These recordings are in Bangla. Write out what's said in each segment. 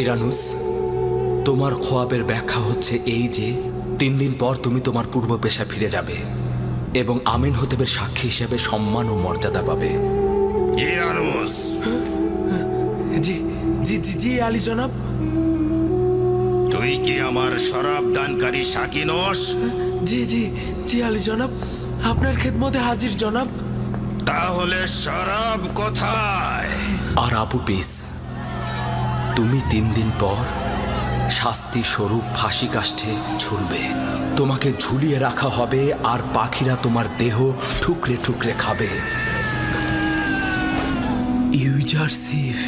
ইরানুস, তোমার খোয়াবের ব্যাখ্যা হচ্ছে এই যে 3 দিন পর তুমি তোমার পূর্ব পেশা ফিরে যাবে এবং আমিন হতেবের সাক্ষী হিসেবে সম্মান ও মর্যাদা পাবে। ইরানুস, জি জি জি জি আলী জনাব। তুই কি আমার শরাব দানকারী সাকি নস? জি জি জি আলী জনাব, আপনার খেদমতে হাজির জনাব। তাহলে শরাব কোথায়? আর আবু পিস, তুমি 3 দিন পর শাস্তি স্বরূপ ফাঁসি কাষ্ঠে ঝুলবে। তোমাকে ঝুলিয়ে রাখা হবে আর পাখিরা তোমার দেহ ঠুকরে ঠুকরে খাবে। ইউজারসিফ,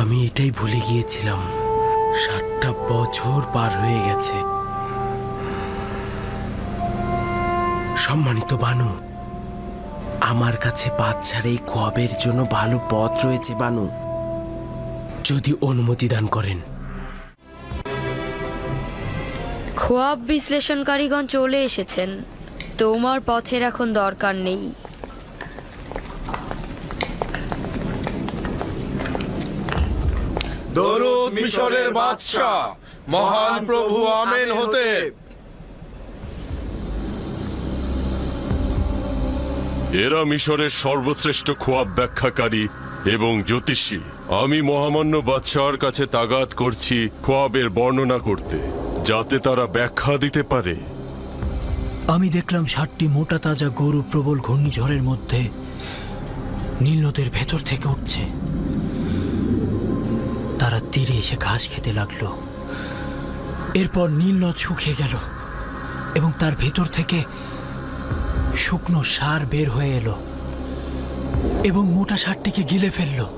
আমি এটাই ভুলে গিয়েছিলাম। 7টা বছর পার হয়ে গেছে। সম্মানিত বানু, আমার কাছে বাচ্চার এই খোয়াবের জন্য ভালো পথ রয়েছে বানু, যদি অনুমতি দান করেন। খোয়াব বিশ্লেষণকারীগণ চলে এসেছেন। তোমার পথের এখন দরকার নেই। দরুদ মিশরের বাদশাহ মহান প্রভু আমেন হতে। এরা মিশরের সর্বশ্রেষ্ঠ খোয়াব ব্যাখ্যাকারী এবং জ্যোতিষী। আমি মহামান্য বাদশাহর কাছে তাগাদ করছি খোয়াবের বর্ণনা করতে, যাতে তারা ব্যাখ্যা দিতে পারে। আমি দেখলাম 7টি মোটা তাজা গরু প্রবল ঘূর্ণিঝড়ের মধ্যে নীল নদের ভেতর থেকে উঠছে। তারা তীরে এসে ঘাস খেতে লাগলো। এরপর নীল নদ শুকিয়ে গেল এবং তার ভেতর থেকে শুকনো সার বের হয়ে এলো এবং মোটা সারটিকে গিলে ফেললো।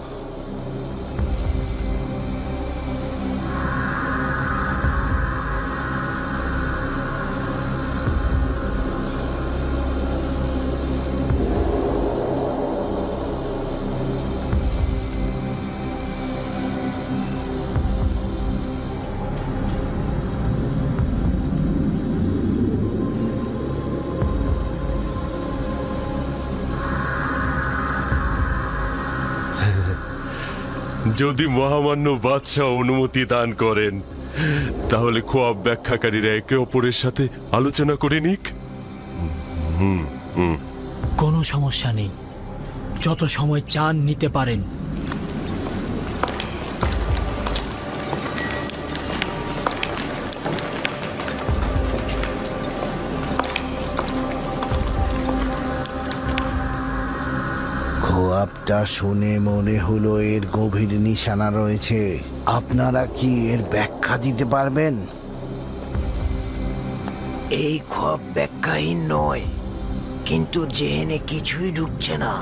যদি মহামান্য বাদশাহ অনুমতি দান করেন, তাহলে খোয়াব ব্যাখ্যাকারীরা একে অপরের সাথে আলোচনা করে নিক। কোনো সমস্যা নেই, যত সময় চান নিতে পারেন। খোয়াবটা শুনে মনে হলো এর গভীর নিশানা রয়েছে। আপনারা কি এর ব্যাখ্যা দিতে পারবেন? এই খোয়াব ব্যাখ্যাহীন নয়, কিন্তু জেহেনে কিছুই ঢুকছে না।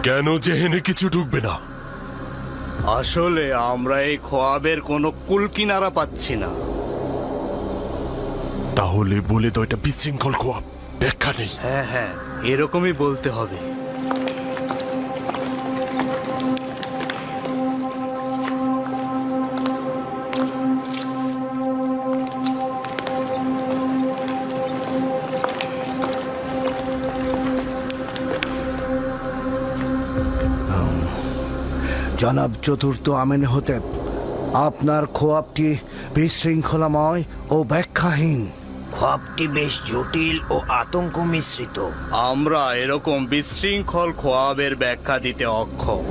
কেন জেহেনে কিছু ঢুকবে না? আসলে আমরা এই খোয়াবের কোনো কুলকিনারা পাচ্ছি না। তাহলে বলে দাও এটা বিশৃঙ্খল খোয়াব, ব্যাখ্যা নেই। হ্যাঁ হ্যাঁ, এরকমই বলতে হবে। জনাব চতুর্থ আমেনহোতেপ, আপনার খোয়াবটি বিশৃঙ্খলাময় ও ব্যাখ্যাহীন। খোয়াবটি বেশ জটিল ও আতঙ্ক মিশ্রিত। আমরা এরকম বিশৃঙ্খল খোয়াবের ব্যাখ্যা দিতে অক্ষম।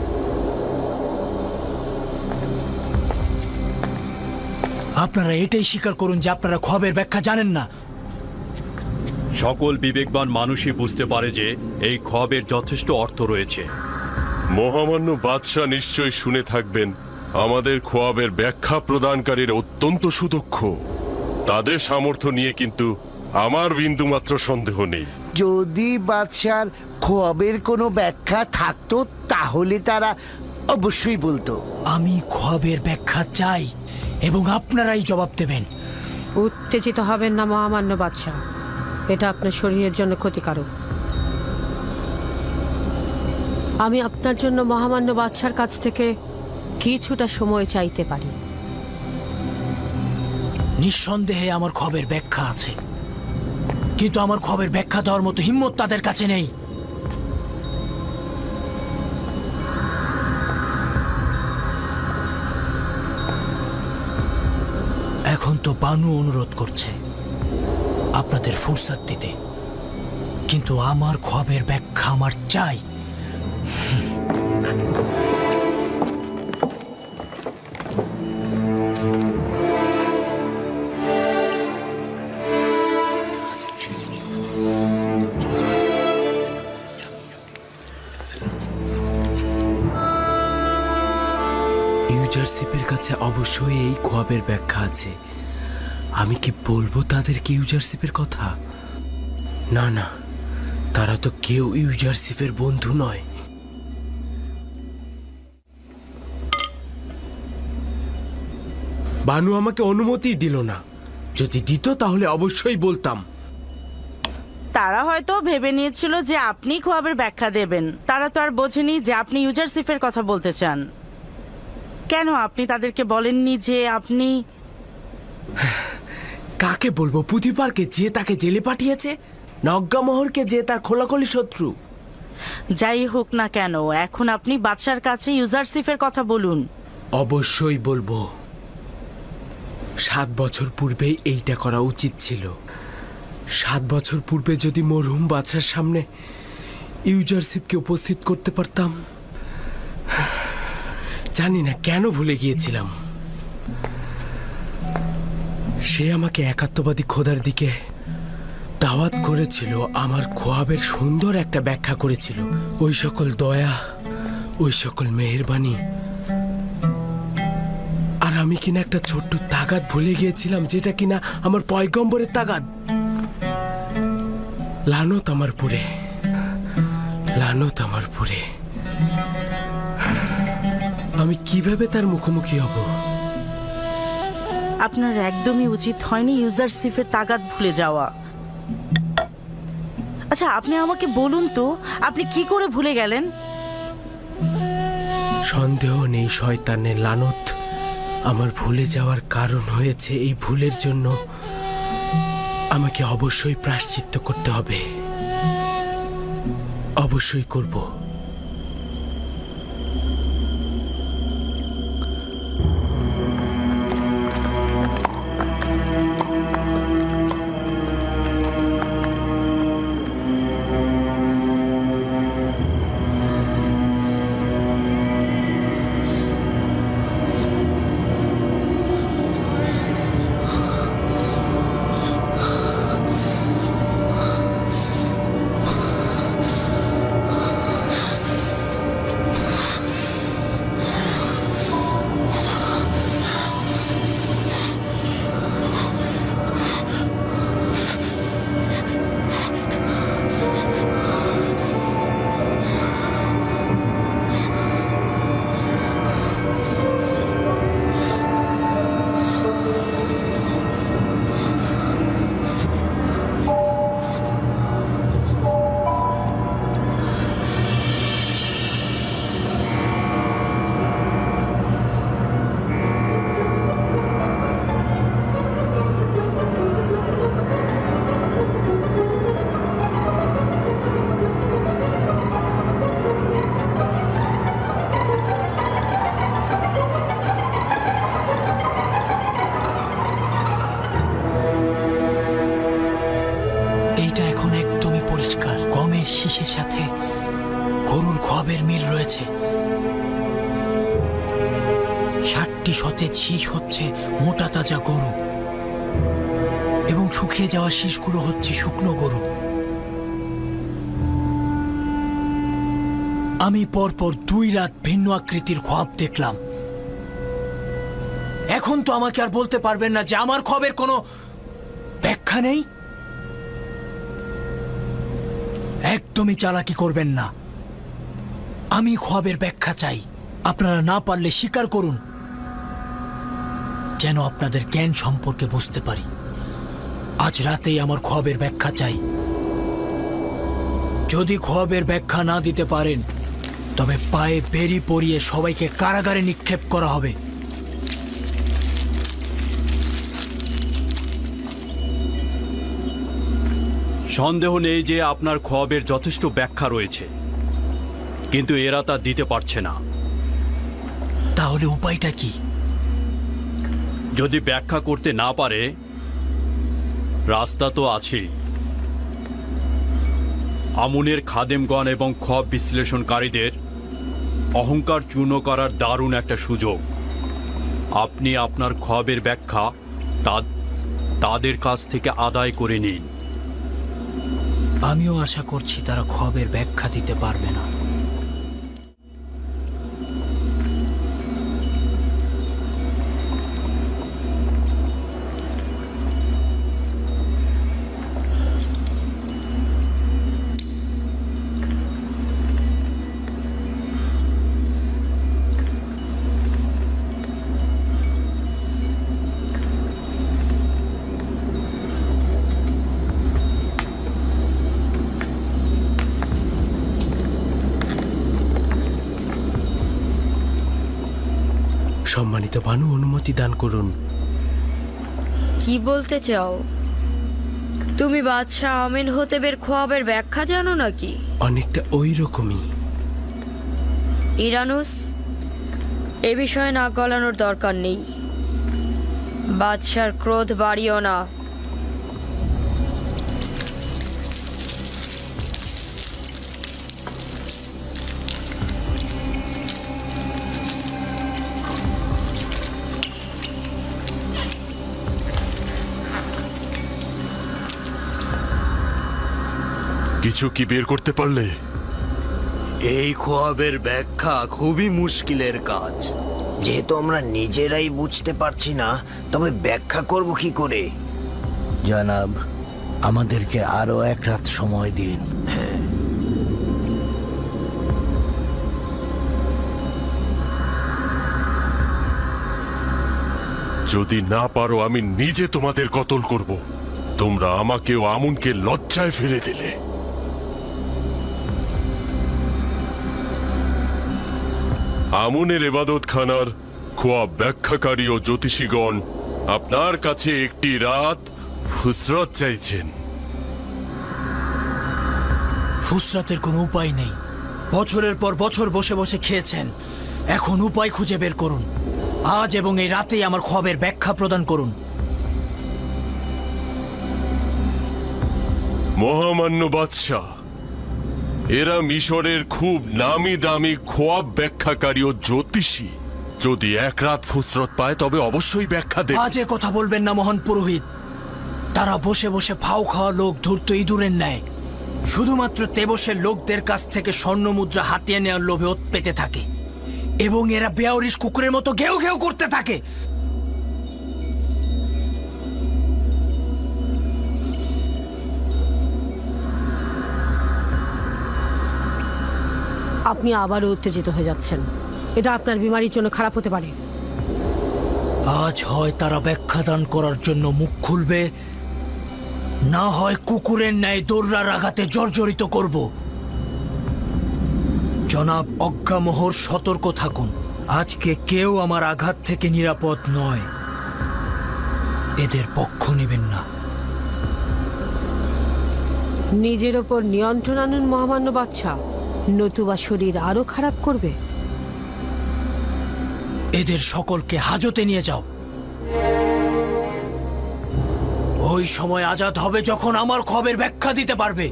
আপনারা এটাই স্বীকার করুন যে আপনারা খোয়াবের ব্যাখ্যা জানেন না। সকল বিবেকবান মানুষই বুঝতে পারে যে এই খোয়াবের যথেষ্ট অর্থ রয়েছে। মহামান্য বাদশাহ নিশ্চয় শুনে থাকবেন আমাদের খোয়াবের ব্যাখ্যা প্রদানকারীর অত্যন্ত সুদক্ষ। তাদের সামর্থ্য নিয়ে কিন্তু আমার বিন্দুমাত্র সন্দেহ নেই। যদি বাদশার খোয়াবের কোনো ব্যাখ্যা থাকতো তাহলে তারা অবশ্যই বলতো। আমি খোয়াবের ব্যাখ্যা চাই এবং আপনারাই জবাব দেবেন। উত্তেজিত হবেন না মহামান্য বাদশাহ, এটা আপনার শরীরের জন্য ক্ষতিকারক। আমি আপনার জন্য মহামান্য বাদশার কাছ থেকে কিছুটা সময় চাইতে পারি। নিঃসন্দেহে আমার খোয়াবের ব্যাখ্যা আছে। কিন্তু আমার খবরের ব্যাখ্যা দেওয়ার মতো হিম্মত তাদের কাছে নেই। এখন তো বানু অনুরোধ করছে আপনাদের ফুরসত দিতে, কিন্তু আমার খবরের ব্যাখ্যা আমার চাই। ইউজারশিপের কাছে অবশ্যই এই খোয়াবের ব্যাখ্যা আছে। আমি কি বলবো তাদেরকে ইউজারশিপের কথা? না না, তারা তো কেউ ইউজারশিপের বন্ধু নয়। বানু আমাকে অনুমতি দিল না। যদি দিত তাহলে অবশ্যই বলতাম। তারা হয়তো ভেবে নিয়েছিল যে আপনি খোয়াবের ব্যাখ্যা দেবেন। তারা তো আর বোঝেনি যে আপনি ইউজারশিপের কথা বলতে চান। কেন আপনি তাদেরকে বলেননি যে আপনি... কাকে বলবো? পুঁথিপারকে, যে তাকে জেলে পাঠিয়েছে? নজ্ঞামোহরকে, যে তার খোলাখলি শত্রু? যাই হোক না কেন, এখন আপনি বাদশার কাছে ইউজারশিপের কথা বলুন। অবশ্যই বলবো। 7 বছর পূর্বে এইটা করা উচিত ছিল। 7 বছর পূর্বে যদি মরহুম বাদশার সামনে ইউজারশিপকে উপস্থিত করতে পারতাম। জানি না কেন ভুলে গিয়েছিলাম। সে আমাকে একাত্মবাদী খোদার দিকে দাওয়াত করেছিল, আমার খোয়াবের সুন্দর একটা ব্যাখ্যা করেছিল। ওই সকল দয়া, ওই সকল মেহেরবানি। আর আমি কিনা একটা ছোট্ট তাগাদ ভুলে গিয়েছিলাম, যেটা কিনা আমার পয়গম্বরের তাগাদ। লানত আমার পুরে, লানত আমার পুরে। আমি কিভাবে তার মুখোমুখি হব? আপনার একদমই উচিত হয়নি ইউজারশিপের তাগাদ ভুলে যাওয়া। আচ্ছা, আপনি আমাকে বলুন তো, আপনি কি করে ভুলে গেলেন? সন্দেহ নেই শয়তানের লানত আমার ভুলে যাওয়ার কারণ হয়েছে। এই ভুলের জন্য আমাকে অবশ্যই প্রায়শ্চিত্ত করতে হবে। অবশ্যই করব। শীষের সাথে গরুর খোয়াবের মিল রয়েছে। 60টি সতেজ শীষ হচ্ছে মোটা তাজা গরু, এবং শুকিয়ে যাওয়া শীষগুলো হচ্ছে শুকনো গরু। আমি পরপর 2 রাত ভিন্ন আকৃতির খোয়াব দেখলাম। এখন তো আমাকে আর বলতে পারবেন না যে আমার খোয়াবের কোনো ব্যাখ্যা নেই। একদমই চালাকি করবেন না। আমি খোয়াবের ব্যাখ্যা চাই। আপনারা না পারলে স্বীকার করুন, যেন আপনাদের জ্ঞান সম্পর্কে বুঝতে পারি। আজ রাতেই আমার খোয়াবের ব্যাখ্যা চাই। যদি খোয়াবের ব্যাখ্যা না দিতে পারেন, তবে পায়ে বেরি পরিয়ে সবাইকে কারাগারে নিক্ষেপ করা হবে। সন্দেহ নেই যে আপনার খোয়াবের যথেষ্ট ব্যাখ্যা রয়েছে, কিন্তু এরা তা দিতে পারছে না। তাহলে উপায়টা কি? যদি ব্যাখ্যা করতে না পারে, রাস্তা তো আছেই। আমুনের খাদেমগণ এবং খোয়াব বিশ্লেষণকারীদের অহংকার চূর্ণ করার দারুণ একটা সুযোগ। আপনি আপনার খোয়াবের ব্যাখ্যা তাদের কাছ থেকে আদায় করে নিন। আমিও আশা করছি তারা খোয়াবের ব্যাখ্যা দিতে পারবে না। সম্মানিত বানু, অনুমতি দান করুন। কি বলতে চাও? তুমি বাদশাহ আমিন হতেবের খোয়াবের ব্যাখ্যা জানো নাকি? অনেকটা ওই রকমই। ইরানুস, এ বিষয়ে নাক গলানোর দরকার নেই। বাদশার ক্রোধ বাড়িও না। কিছু কি বের করতে পারলে? এই খোয়াবের ব্যাখ্যা খুবই মুশকিলের কাজ। যেহেতু আমরা নিজেরাই বুঝতে পারছি না, তবে ব্যাখ্যা করব কি করে? জনাব, আমাদেরকে আরো এক রাত সময় দিন। যদি না পারো, আমি নিজে তোমাদের কতল করব। তোমরা আমাকেও আমুনকে লজ্জায় ফেলে দিলে। আমুনের এবাদতখানার খোয়াব ব্যাখ্যাকারী ও জ্যোতিষীগণ আপনার কাছে একটি রাত ফুসরত চাইছেন। ফুসরাতের কোনো উপায় নেই। বছরের পর বছর বসে বসে খেয়েছেন, এখন উপায় খুঁজে বের করুন। আজ এবং এই রাতেই আমার খোয়াবের ব্যাখ্যা প্রদান করুন। মহামান্য বাদশাহ, এরা মিশরের খুব নামি দামি খোয়াব ব্যাখ্যাকারী ও জ্যোতিষী। যদি এক রাত ফুসরত পায় তবে অবশ্যই ব্যাখ্যা দেবে। আজে কথা বলবেন না মহান পুরোহিত। তারা বসে বসে ফাও খাওয়া লোক, ধূর্ত ইঁদুরের ন্যায় শুধুমাত্র তেবসের লোকদের কাছ থেকে স্বর্ণ মুদ্রা হাতিয়ে নেওয়ার লোভে ওত পেতে থাকে, এবং এরা বেয়ারিশ কুকুরের মতো ঘেউ ঘেউ করতে থাকে। আপনি আবারও উত্তেজিত হয়ে যাচ্ছেন। এটা আপনার বিমারির জন্য খারাপ হতে পারে। আজ হয় তারা ব্যাখ্যা দান করার জন্য মুখ খুলবে, না হয় কুকুরের ন্যায় দৌড়ার আঘাতে জর্জরিত করব। জনাব অজ্ঞামোহর, সতর্ক থাকুন। আজকে কেউ আমার আঘাত থেকে নিরাপদ নয়। এদের পক্ষ নেবেন না। নিজের ওপর নিয়ন্ত্রণ আনুন মহামান্য বাদশাহ, নতুবা শরীর আরো খারাপ করবে। এদের সকলকে হাজতে নিয়ে যাও। ওই সময় আজাদ হবে যখন আমার খবরের ব্যাখ্যা দিতে পারবে।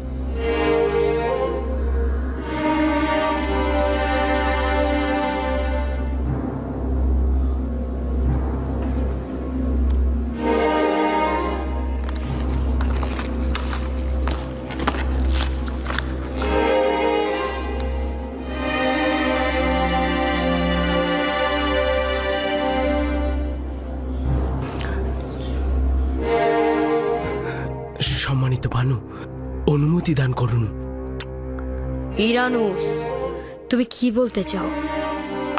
সম্মানিত বানু, অনুমতি দান করুন। ইরানুস, তুমি কি বলতে চাও?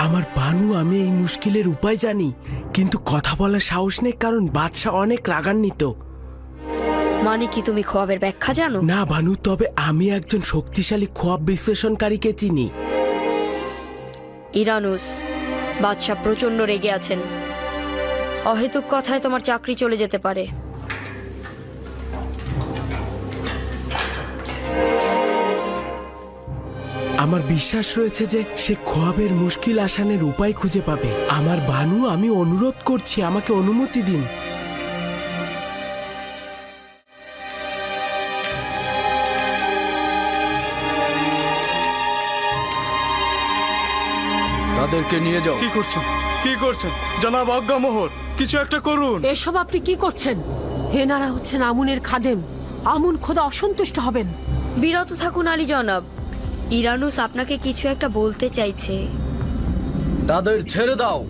আমার বানু, আমি এই মুশকিলের উপায় জানি, কিন্তু কথা বলার সাহস নেই, কারণ বাদশাহ অনেক রাগান্বিত। মানে কি তুমি খোয়াবের ব্যাখ্যা জানো? না বানু, তবে আমি একজন শক্তিশালী খোয়াব বিশ্লেষণকারীকে চিনি। ইরানুস, বাদশাহ প্রচন্ড রেগে আছেন। অহেতুক কথায় তোমার চাকরি চলে যেতে পারে। আমার বিশ্বাস রয়েছে যে সে খোয়াবের মুশকিল আসানের উপায় খুঁজে পাবে। আমার বানু, আমি অনুরোধ করছি, আমাকে অনুমতি দিন। তাদেরকে নিয়ে যাও। কি করছেন, কি করছেন জনাব আজ্ঞামোহর? কিছু একটা করুন। এসব আপনি কি করছেন? এনারা হচ্ছেন আমুনের খাদেম। আমুন খোদা অসন্তুষ্ট হবেন। বিরত থাকুন আলী জনাব, ইরানুস আপনাকে কিছু একটা বলতে চাইছে। তাদের ছেড়ে দাও।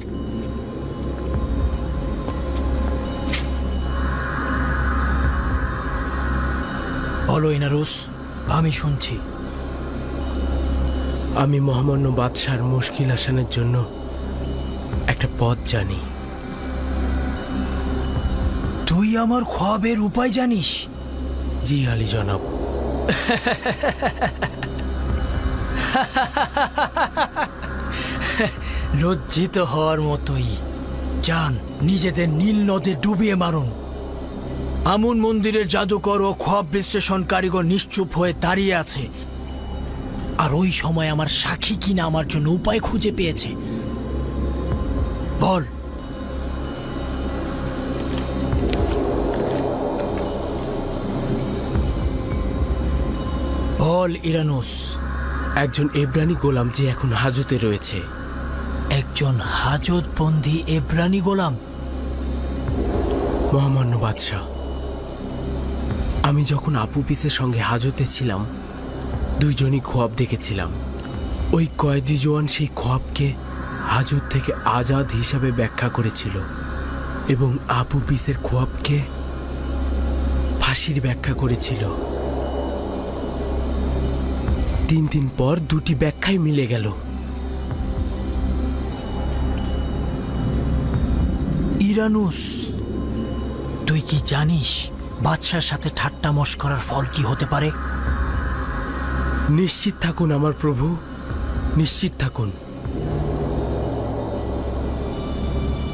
বলো ইনারুস, আমি শুনছি। আমি মহামান্য বাদশার মুশকিল আসানের জন্য একটা পথ জানি। তুই আমার খোয়াবের উপায় জানিস? জি আলী জনাব। লজ্জিত হওয়ার মতোই। যান, নিজেদের নীল নদে ডুবিয়ে মারুন। আমুন মন্দিরের জাদুকর ও খোয়াব বিশ্লেষণ কারিগর নিশ্চুপ হয়ে দাঁড়িয়ে আছে, আর ওই সময় আমার সাক্ষী কিনা আমার জন্য উপায় খুঁজে পেয়েছে। বল। বল ইরানুস। একজন এব্রানি গোলাম যে এখন হাজতে রয়েছে। একজন হাজতবন্দি এব্রানি গোলাম? মহামান্য বাদশাহ, আমি যখন আপু পিসের সঙ্গে হাজতে ছিলাম, দুইজনই খোয়াব দেখেছিলাম। ওই কয়েদি জওয়ান সেই খোয়াবকে হাজত থেকে আজাদ হিসাবে ব্যাখ্যা করেছিল এবং আপু পিসের খোয়াবকে ফাঁসির ব্যাখ্যা করেছিল। 3 দিন পর দুটি ব্যাখ্যাই মিলে গেল। ইরানুস, তুই কি জানিস বাদশার সাথে ঠাট্টা মশকরার ফল কি হতে পারে? নিশ্চিত থাকুন আমার প্রভু, নিশ্চিত থাকুন।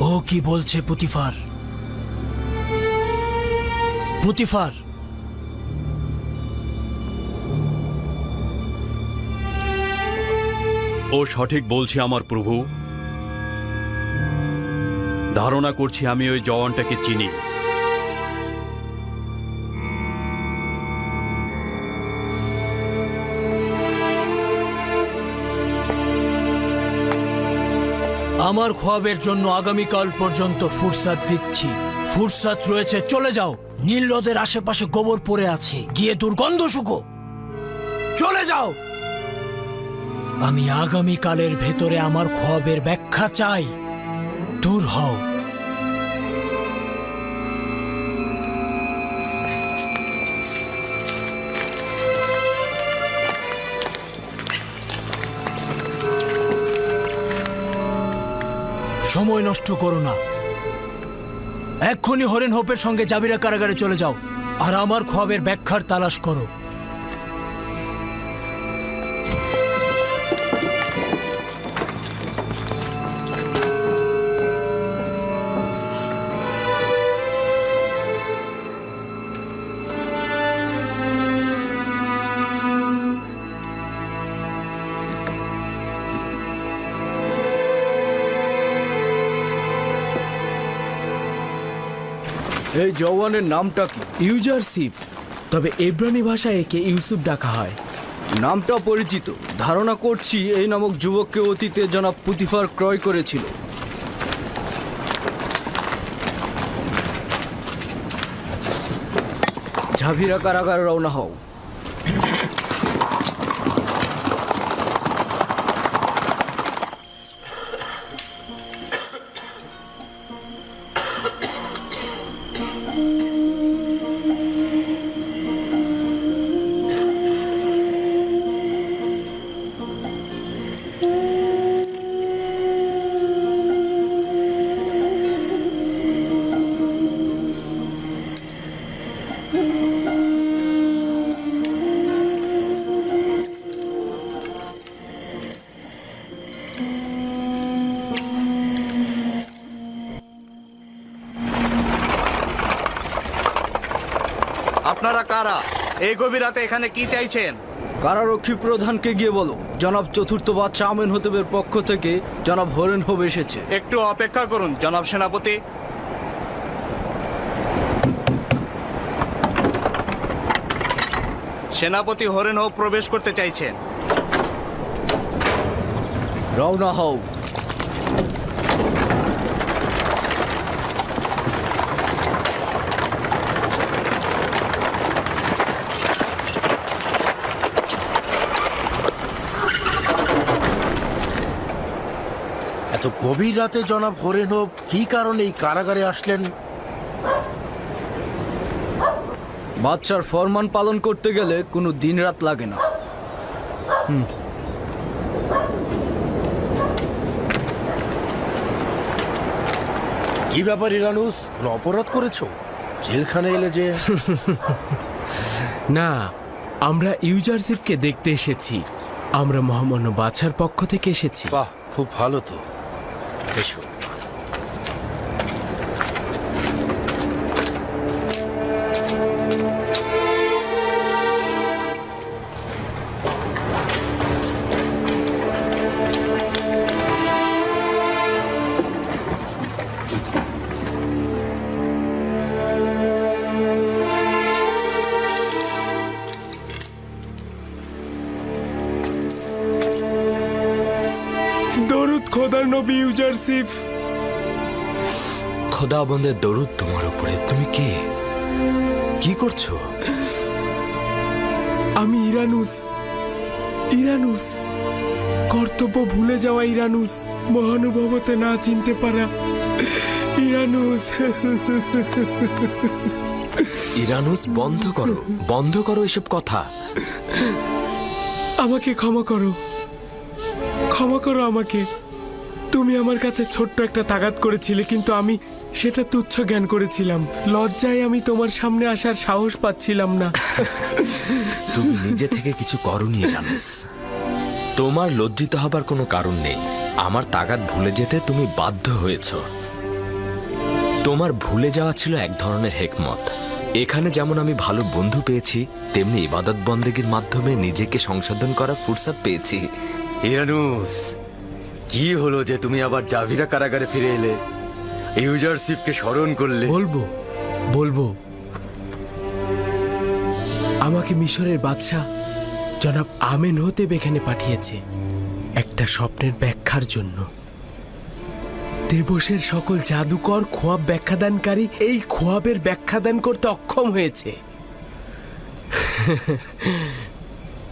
ও কি বলছে পুতিফার? পুতিফার, ও সঠিক বলছে আমার প্রভু। ধারণা করছি আমি ওই জওয়ানটাকে চিনি। আমার খোয়াবের জন্য আগামীকাল পর্যন্ত ফুরসাত দিচ্ছি। ফুরসাত রয়েছে, চলে যাও। নীল নদের আশেপাশে গোবর পড়ে আছে, গিয়ে দুর্গন্ধ শুকো। চলে যাও। আমি আগামীকালের ভেতরে আমার খোয়াবের ব্যাখ্যা চাই। দূর হও। সময় নষ্ট করো না, এক্ষুনি হরেন হোপের সঙ্গে জাবিরা কারাগারে চলে যাও আর আমার খোয়াবের ব্যাখ্যার তালাশ করো। এই জওয়ানের নামটা কি? ইউজারসিফ, তবে এব্রানি ভাষায় একে ইউসুফ ডাকা হয়। নামটা পরিচিত। ধারণা করছি এই নামক যুবককে অতীতে জনাব পুতিফার ক্রয় করেছিল। ঝাভিরা কারাগারে রওনা হও। আপনারা কারা? এই গভীর রাতে এখানে কি চাইছেন? কারারক্ষী প্রধানকে গিয়ে বলো জনাব চতুর্থ বাদশাহ আমেন হতেবের পক্ষ থেকে জনাব হরেন হোব এসেছে। একটু অপেক্ষা করুন জনাব সেনাপতি। সেনাপতি হরেন হোপ প্রবেশ করতে চাইছেন। রওনা হও। এত গভীর রাতে জনাব হরেন হোপ কি কারণে এই কারাগারে আসলেন? বাদশার ফরমান পালন করতে গেলে কোনো দিন রাত লাগে না। কি ব্যাপার ইরানুস, কোনো অপরাধ করেছো? জেলখানে এলে যে? না, আমরা ইউজারশিপকে দেখতে এসেছি। আমরা মহামান্য বাদশার পক্ষ থেকে এসেছি। বাহ, খুব ভালো তো। এসো। দরুদ খোদার নবী ইউজারশিপ। খোদাবন্দের দরুদ তোমার উপরে। তুমি কে? কি করছো? আমি ইরানুস। ইরানুস, কর্তব্য ভুলে যাওয়া ইরানুস, মহানুভবতে না চিনতে পারা ইরানুস। ইরানুস, বন্ধ করো, বন্ধ করো এসব কথা। আমাকে ক্ষমা করো, ক্ষমা করো আমাকে। তুমি আমার কাছে ছোট্ট একটা তাগাদ করেছিলে, কিন্তু আমি সেটা তুচ্ছ জ্ঞান করেছিলাম। লজ্জায় আমি তোমার সামনে আসার সাহস পাচ্ছিলাম না। তুমি নিজে থেকে কিছু করনি ইরানুস। তোমার লজ্জিত হবার কোনো কারণ নেই। আমার তাগাদ ভুলে যেতে তুমি বাধ্য হয়েছ। তোমার ভুলে যাওয়া ছিল এক ধরনের হেকমত। এখানে যেমন আমি ভালো বন্ধু পেয়েছি, তেমনি ইবাদত বন্দেগীর মাধ্যমে নিজেকে সংশোধন করার ফুরসত পেয়েছি। ইরানুস, কি হলো যে তুমি আবার জাভিরা কারাগারে ফিরে এলে? ইউজারশিপকে স্মরণ করলে? বলবো বলবো। আমাকে মিশরের বাদশাহ জনাব আমেন হতেব এখানে পাঠিয়েছে একটা স্বপ্নের ব্যাখ্যার জন্য। দেবসের সকল জাদুকর খোয়াব ব্যাখ্যাদানকারী এই খোয়াবের ব্যাখ্যাদান করতে অক্ষম হয়েছে।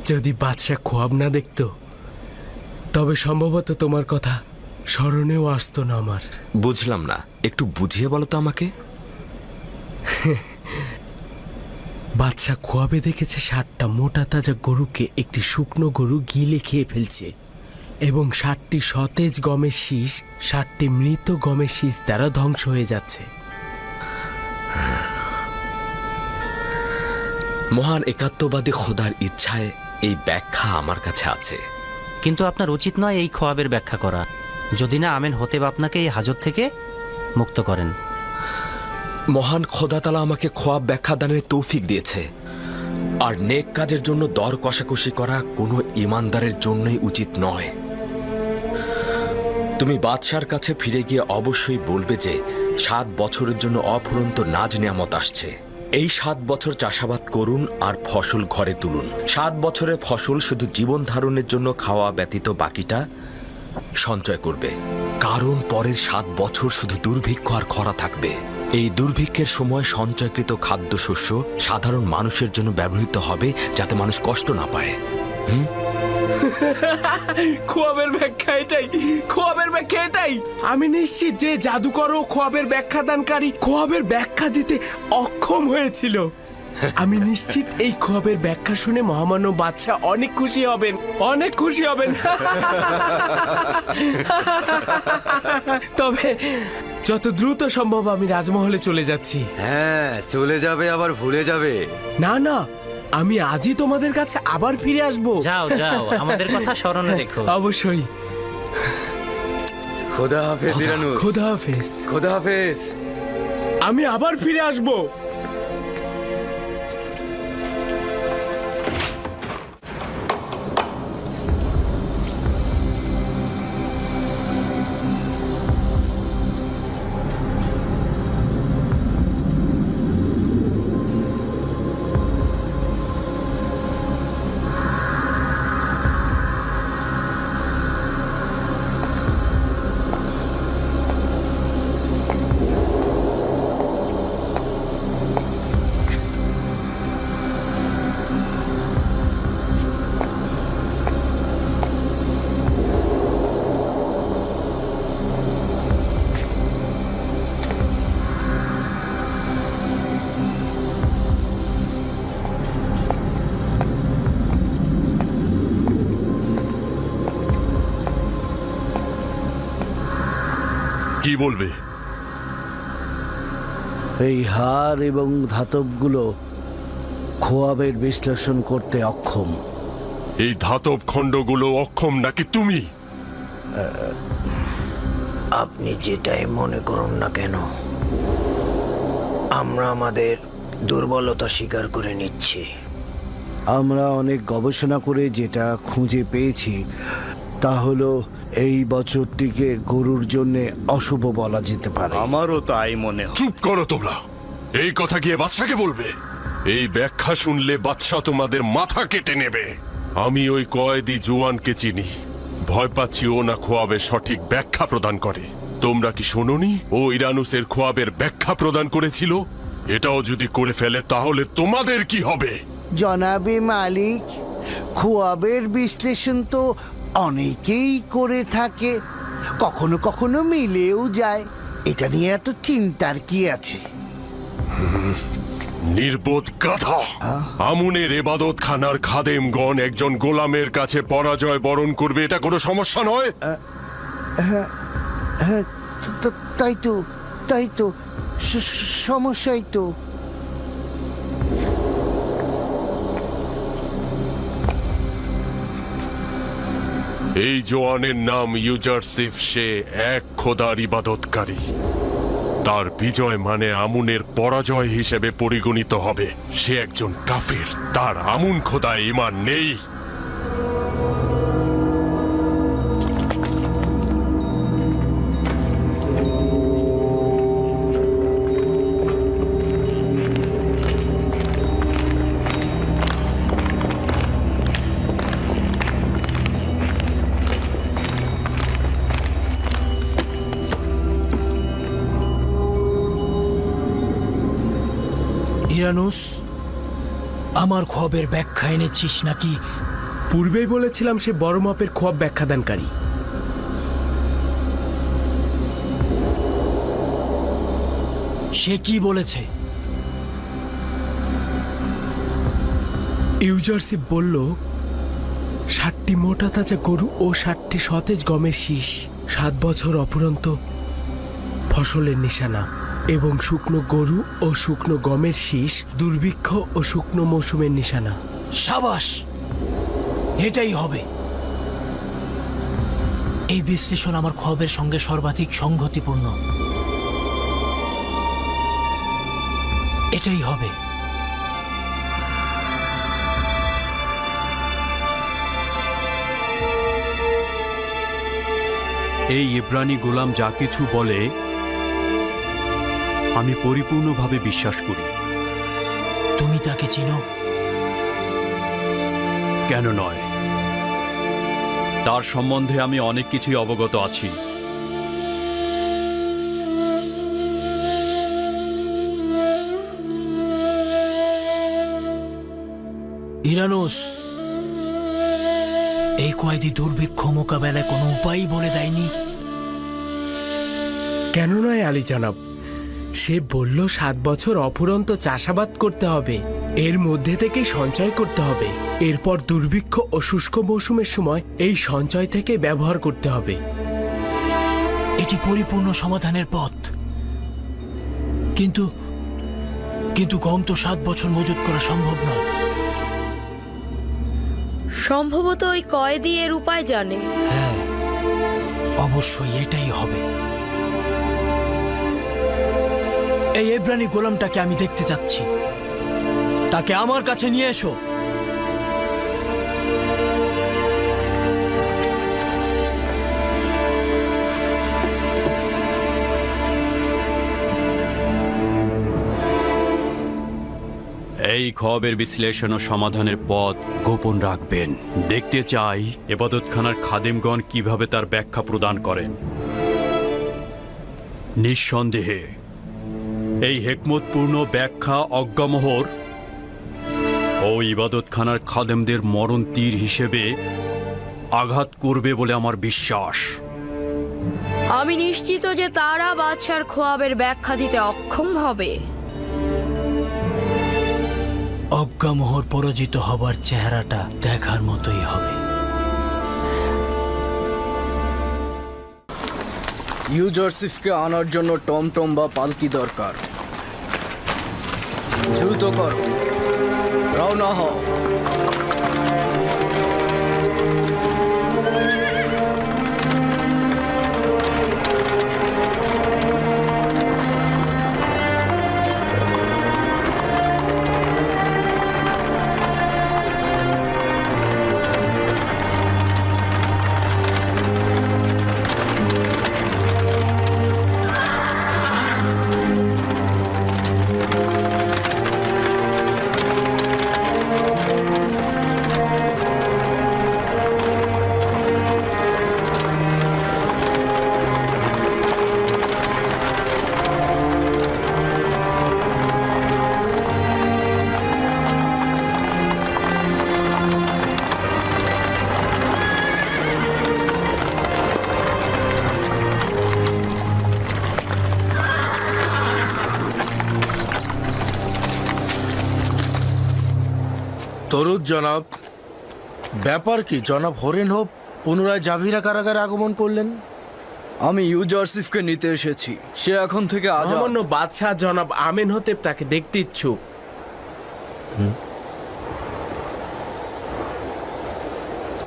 যদি বাদশাহ খোয়াব না দেখতো, তবে সম্ভবত তোমার কথা স্মরণেও আসতো না আমার। বুঝলাম না, একটু বুঝিয়ে বলো তো আমাকে। বাদশাহ খোয়াবে দেখেছে 60টা মোটা তাজা গরুকে একটি শুকনো গরু গিলে খেয়ে ফেলছে, এবং 60টি সতেজ গমের শীষ 60টি মৃত গমের শীষ দ্বারা ধ্বংস হয়ে যাচ্ছে। মহান একাত্মবাদী খোদার ইচ্ছায় এই ব্যাখ্যা আমার কাছে আছে। কিন্তু আপনার উচিত নয় এই খোয়াবের ব্যাখ্যা করা, যদি না আমেন হতেব আপনাকে এই হাজত থেকে মুক্ত করেন। মহান খোদা তাআলা আমাকে খোয়াব ব্যাখ্যা দানের তৌফিক দিয়েছে, আর নেক কাজের জন্য দর কষাকষি করা কোনো ইমানদারের জন্যই উচিত নয়। তুমি বাদশার কাছে ফিরে গিয়ে অবশ্যই বলবে যে 7 বছরের জন্য অফুরন্ত নাজ নিয়ামত আসছে। এই 7 বছর চাষাবাদ করুন আর ফসল ঘরে তুলুন। 7 বছরের ফসল শুধু জীবন ধারণের জন্য খাওয়া ব্যতীত বাকিটা সঞ্চয় করবে, কারণ পরের 7 বছর শুধু দুর্ভিক্ষ আর খরা থাকবে। এই দুর্ভিক্ষের সময় সঞ্চয়কৃত খাদ্যশস্য সাধারণ মানুষের জন্য ব্যবহৃত হবে, যাতে মানুষ কষ্ট না পায়। খোয়াবের ব্যাখ্যা এটাই, খোয়াবের ব্যাখ্যা এটাই। আমি নিশ্চিত যে জাদুকর ও খোয়াবের ব্যাখ্যাদানকারী খোয়াবের ব্যাখ্যা দিতে অক্ষম হয়েছিল। আমি নিশ্চিত এই খোয়াবের ব্যাখ্যা শুনে মহামান্য বাদশাহ অনেক খুশি হবেন, অনেক খুশি হবেন। তবে যত দ্রুত সম্ভব আমি রাজমহলে চলে যাচ্ছি। হ্যাঁ, চলে যাবে আবার ভুলে যাবে। না না, আমি আজই তোমাদের কাছে আবার ফিরে আসবো। যাও যাও, আমাদের কথা স্মরণে রেখো। অবশ্যই। খোদা হাফেজ ইরানুস। খোদা হাফেজ। খোদা হাফেজ। আমি আবার ফিরে আসবো। কি বলবে? এই হার এবং ধাতবগুলো খোয়াবের বিশ্লেষণ করতে অক্ষম। এই ধাতব খণ্ডগুলো অক্ষম নাকি তুমি? আপনি যেটাই মনে করুন না কেন, আমরা আমাদের দুর্বলতা স্বীকার করে নিচ্ছি। আমরা অনেক গবেষণা করে যেটা খুঁজে পেয়েছি তা হলো এই বছরটিকে গরুর জন্য অশুভ বলা যেতে পারে। আমারও তাই মনে হয়। চুপ করো তোমরা। এই কথা গিয়ে বাদশাকে বলবে। এই ব্যাখ্যা শুনলে বাদশা তোমাদের মাথা কেটে নেবে। আমি ওই কয়েদি জোয়ানকে চিনি। ভয় পাচ্ছি ও না খোয়াবের সঠিক ব্যাখ্যা প্রদান করে। তোমরা কি শোনোনি ও ইরানুসের খোয়াবের ব্যাখ্যা প্রদান করেছিল? এটাও যদি করে ফেলে তাহলে তোমাদের কি হবে? জনাবে মালিক, খোয়াবের বিশ্লেষণ তো অনেকেই করে থাকে, কখনো কখনো মিলেও যায়। এটা নিয়ে এত চিন্তার কি আছে? নির্বোধ গাধা! আমুনের এবাদত খানার খাদেমগণ একজন গোলামের কাছে পরাজয় বরণ করবে, এটা কোনো সমস্যা নয়। হ্যাঁ, তাই তো সমস্যাই তো। এই জোয়ানের নাম ইউজারসিফ। সে এক খোদার ইবাদতকারী। তার বিজয় মানে আমুনের পরাজয় হিসেবে পরিগণিত হবে। সে একজন কাফির। তার আমুন খোদায় ঈমান নেই। ইরানুস, আমার খোয়াবের ব্যাখ্যা এনেছিস নাকি? পূর্বেই বলেছিলাম সে বড় মাপের খোয়াব ব্যাখ্যাদানকারী। সে কি বলেছে? ইউজারসিফ বলল 60টি মোটা তাজা গরু ও 60টি সতেজ গমের শীষ 7 বছর অপুরন্ত ফসলের নিশানা, এবং শুকনো গরু ও শুকনো গমের শীষ দুর্ভিক্ষ ও শুকনো মৌসুমের নিশানা। সাবাস, এটাই হবে। এই বিশ্লেষণ আমার খোয়াবের সঙ্গে সর্বাধিক সংগতিপূর্ণ। এটাই হবে। এই ইব্রানি গোলাম যা কিছু বলে আমি পরিপূর্ণভাবে বিশ্বাস করি। তুমি তাকে চিনো? কেন নয়, তার সম্বন্ধে আমি অনেক কিছুই অবগত আছি। ইরানুস, এই কয়েদি দুর্ভিক্ষ মোকাবেলায় কোনো উপায় বলে দেয়নি? কেন নয় আলী জনাব, সে বলল 7 বছর অফুরন্ত চাষাবাদ করতে হবে, এর মধ্যে থেকে সঞ্চয় করতে হবে, এরপর দুর্ভিক্ষ ও শুষ্ক মৌসুমের সময় এই সঞ্চয় থেকে ব্যবহার করতে হবে। এটি পরিপূর্ণ সমাধানের পথ। কিন্তু কিন্তু গম তো 7 বছর মজুত করা সম্ভব নয়। সম্ভবত ওই কয়েদি এর উপায় জানে। হ্যাঁ, অবশ্যই এটাই হবে। এই ইব্রানি গোলামটাকে আমি দেখতে যাচ্ছি। তাকে আমার কাছে নিয়ে এসো। এই খোয়াবের বিশ্লেষণ ও সমাধানের পথ গোপন রাখবেন। দেখতে চাই ইবাদতখানার খাদেমগণ কিভাবে তার ব্যাখ্যা প্রদান করেন। নিঃসন্দেহে এই হেকমতপূর্ণ ব্যাখ্যা অজ্ঞামোহর ও ইবাদতখানার খাদেমদের মরণ তীর হিসেবে আঘাত করবে বলে আমার বিশ্বাস। আমি নিশ্চিত যে তারা বাদশার খোয়াবের ব্যাখ্যা দিতে অক্ষম হবে। অজ্ঞামোহর পরাজিত হবার চেহারাটা দেখার মতোই হবে। ইউজারসিফকে আনার জন্য টমটম বা পালকি দরকার। দ্রুত করো, রওনা হও। তরুদ জনাব, ব্যাপার কি জনাব হরেন হোপ পুনরায় জাভিরা কারাগারে আগমন করলেন? আমি ইউজারসিফকে নিতে এসেছি। সে এখন থেকে আজাদ। মহামান্য বাদশাহ জনাব আমেন হতেব তাকে দেখতে ইচ্ছুক।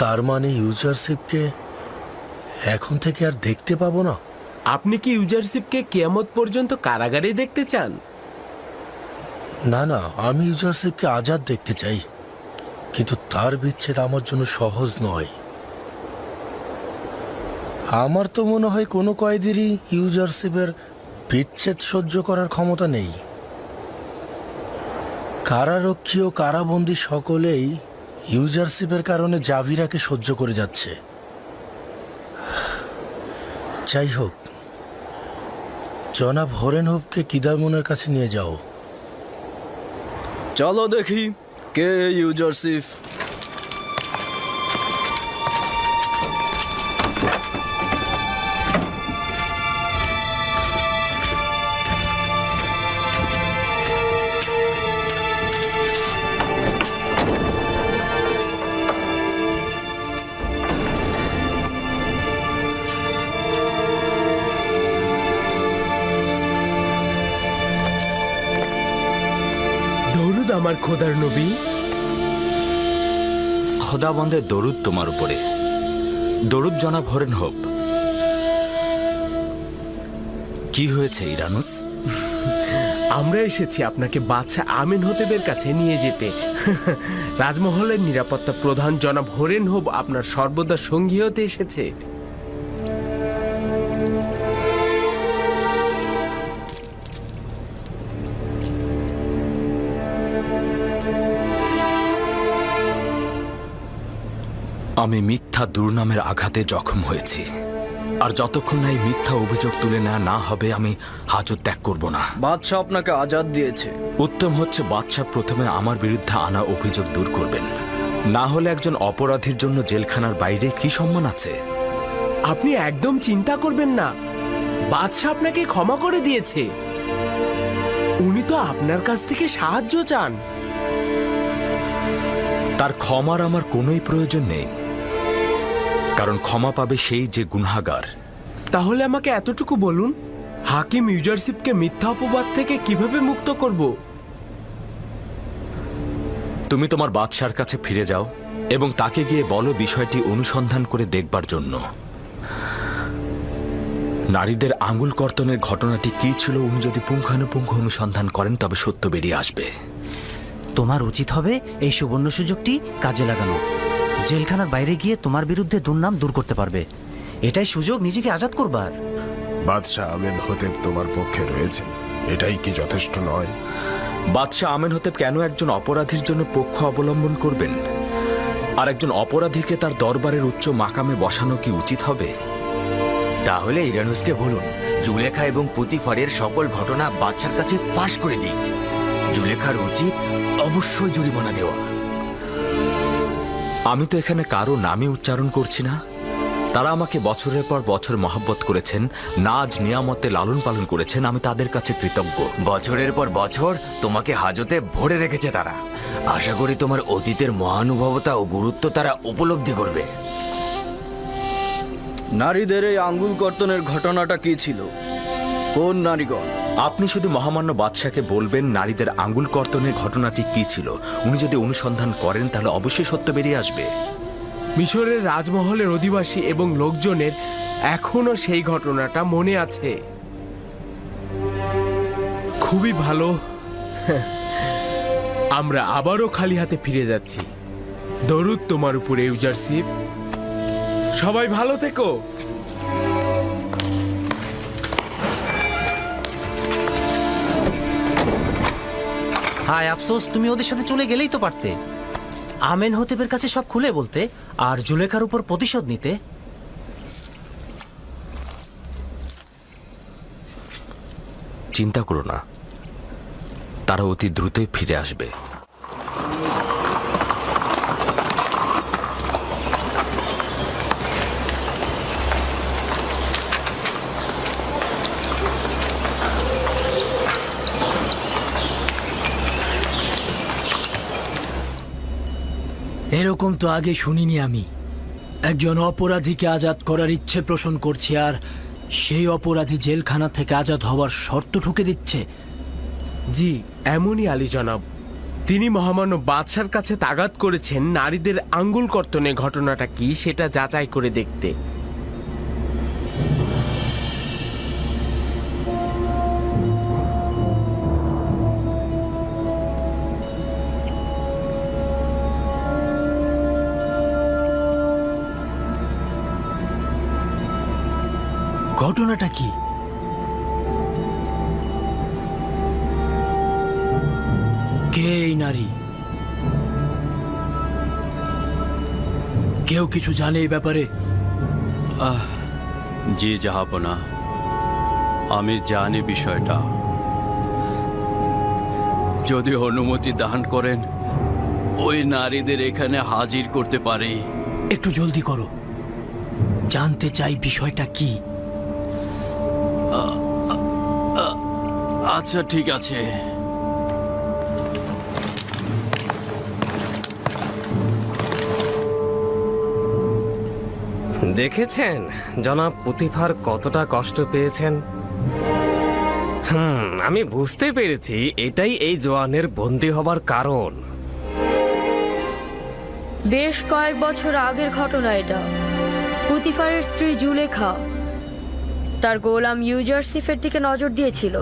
তার মানে ইউজারশিপকে এখন থেকে আর দেখতে পাবো না? আপনি কি ইউজারশিপকে কিয়ামত পর্যন্ত কারাগারে দেখতে চান? না না, আমি ইউজারশিপকে আজাদ দেখতে চাই, কিন্তু তার বিচ্ছেদ আমার জন্য সহজ নয়। আমার তো মনে হয় কোনো কয়েদিরই ইউজারশিপের বিচ্ছেদ সহ্য করার ক্ষমতা নেই। কারারক্ষী ও কারাবন্দী সকলেই ইউজারশিপের কারণে জাভিরাকে সহ্য করে যাচ্ছে। যাই হোক, জনাব হরেন হোপকে কিদামুনের কাছে নিয়ে যাও। চলো দেখি কে ইউজারসিফ। দরুদ আমার খোদার নবী। খোদাবন্দের দরুদ তোমার উপরে। দরুদ জনাব হরেন হোপ। কি হয়েছে ইরানুস? আমরা এসেছি আপনাকে বাদশাহ আমেন হতেবের কাছে নিয়ে যেতে। রাজমহলের নিরাপত্তা প্রধান জনাব হরেন হোপ আপনার সর্বদা সঙ্গী হতে এসেছে। আমি মিথ্যা দুর্নামের আঘাতে জখম হয়েছি, আর যতক্ষণ না এই মিথ্যা অভিযোগ তুলে নেওয়া না হবে আমি হাজত ত্যাগ করব না। বাদশাহ আপনাকে আজাদ দিয়েছে। উত্তম হচ্ছে বাদশাহ প্রথমে আমার বিরুদ্ধে আনা অভিযোগ দূর করবেন, না হলে একজন অপরাধীর জন্য জেলখানার বাইরে কি সম্মান আছে? আপনি একদম চিন্তা করবেন না, বাদশাহ আপনাকে ক্ষমা করে দিয়েছে। উনি তো আপনার কাছ থেকে সাহায্য চান। তার ক্ষমার আমার কোনোই প্রয়োজন নেই, কারণ ক্ষমা পাবে সেই যে গুনাহগার। তাহলে আমাকে এতটুকু বলুন, হাকিম ইউজারশিপকে মিথ্যা অপবাদ থেকে কিভাবে মুক্ত করব? তুমি তোমার বাদশার কাছে ফিরে যাও এবং তাকে গিয়ে বলো বিষয়টি অনুসন্ধান করে দেখবার জন্য। নারীদের আঙুল কর্তনের ঘটনাটি কি ছিল উনি যদি পুঙ্খানুপুঙ্খ অনুসন্ধান করেন তবে সত্য বেরিয়ে আসবে। তোমার উচিত হবে এই সুবর্ণ সুযোগটি কাজে লাগানো। জেলখানার বাইরে গিয়ে তোমার বিরুদ্ধে দুর্নাম দূর করতে পারবে। এটাই সুযোগ নিজেকে আজাদ করবার। বাদশাহ আমেন হতেব তোমার পক্ষে রয়েছে, এটাই কি যথেষ্ট নয়? বাদশাহ আমেন হতেব কেন একজন অপরাধীর জন্য পক্ষ অবলম্বন করবেন? আর একজন অপরাধীকে তার দরবারের উচ্চ মাকামে বসানো কি উচিত হবে? তাহলে ইরানুসকে বলুন জুলেখা এবং পুতিফারের সকল ঘটনা বাদশার কাছে ফাঁস করে দিক। জুলেখার উচিত অবশ্যই জরিমানা দেওয়া। আমি তো এখানে কারো নামে উচ্চারণ করছি না। তারা আমাকে বছরের পর বছর মহব্বত করেছেন, নাজ নিয়ামতে লালন পালন করেছেন। আমি তাদের কাছে কৃতজ্ঞ। বছরের পর বছর তোমাকে হাজতে ভরে রেখেছে তারা। আশা করি তোমার অতীতের মহানুভবতা ও গুরুত্ব তারা উপলব্ধি করবে। নারীদের এই আঙ্গুল কর্তনের ঘটনাটা কি ছিল? কোন নারীগণ? আপনি শুধু মহামান্য বাদশাকে বলবেন নারীদের আঙ্গুল কর্তনের ঘটনাটি কি ছিল। উনি যদি অনুসন্ধান করেন তাহলে অবশ্যই সত্য বেরিয়ে আসবে। মিশরের রাজমহলের অধিবাসী এবং লোকজনের এখনো সেই ঘটনাটা মনে আছে। খুবই ভালো। আমরা আবারও খালি হাতে ফিরে যাচ্ছি। দরুদ তোমার উপরে ইউজারশিপ। সবাই ভালো থেকো। হায় আফসোস, তুমি ওদের সাথে চলে গেলেই তো পারতে। আমেন হতেবের কাছে সব খুলে বলতে আর জুলেখার উপর প্রতিশোধ নিতে। চিন্তা করো না, তারা অতি দ্রুতই ফিরে আসবে। এরকম তো আগে শুনিনি আমি। একজন অপরাধীকে আজাদ করার ইচ্ছে পোষণ করছে আর সেই অপরাধী জেলখানা থেকে আজাদ হওয়ার শর্ত ঠুকে দিচ্ছে। জি, এমনই আলী জনাব। তিনি মহামান্য বাদশার কাছে তাগাদ করেছেন নারীদের আঙ্গুল কর্তনের ঘটনাটা কি সেটা যাচাই করে দেখতে। ঘটনাটা কি? কে এই নারী? কেউ কিছু জানে এই ব্যাপারে? জি জাহাপনা, আমি জানি বিষয়টা। যদি অনুমতি দান করেন ওই নারীদের এখানে হাজির করতে পারি। একটু জলদি করো, জানতে চাই বিষয়টা কি। আচ্ছা ঠিক আছে। দেখেছেন জনাব পুতিফার কতটা কষ্ট পেয়েছেন? আমি বুঝতে পেরেছি এটাই এই জওয়ানের বন্দী হবার কারণ। বেশ কয়েক বছর আগের ঘটনা এটা। পুতিফারের স্ত্রী জুলেখা তার গোলাম ইউজারশিফের দিকে নজর দিয়েছিল।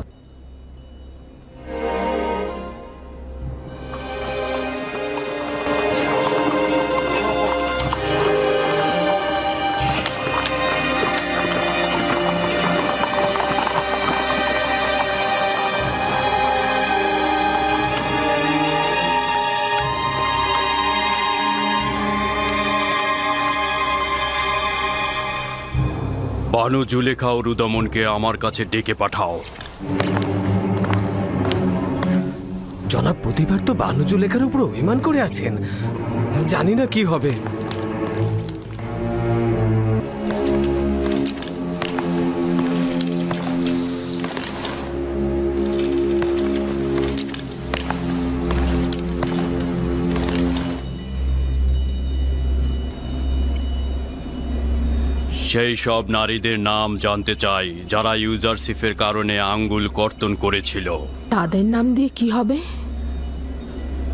বানু জুলেখা ও রুদমনকে আমার কাছে ডেকে পাঠাও। জনাব প্রতিবার তো বানু জুলেখার উপর অভিমান করে আছেন, জানি না কি হবে। সেই সব নারীদের নাম জানতে চাই যারা ইউজারশিফের কারণে আঙ্গুল কর্তন করেছিল। তাদের নাম দিয়ে কি হবে?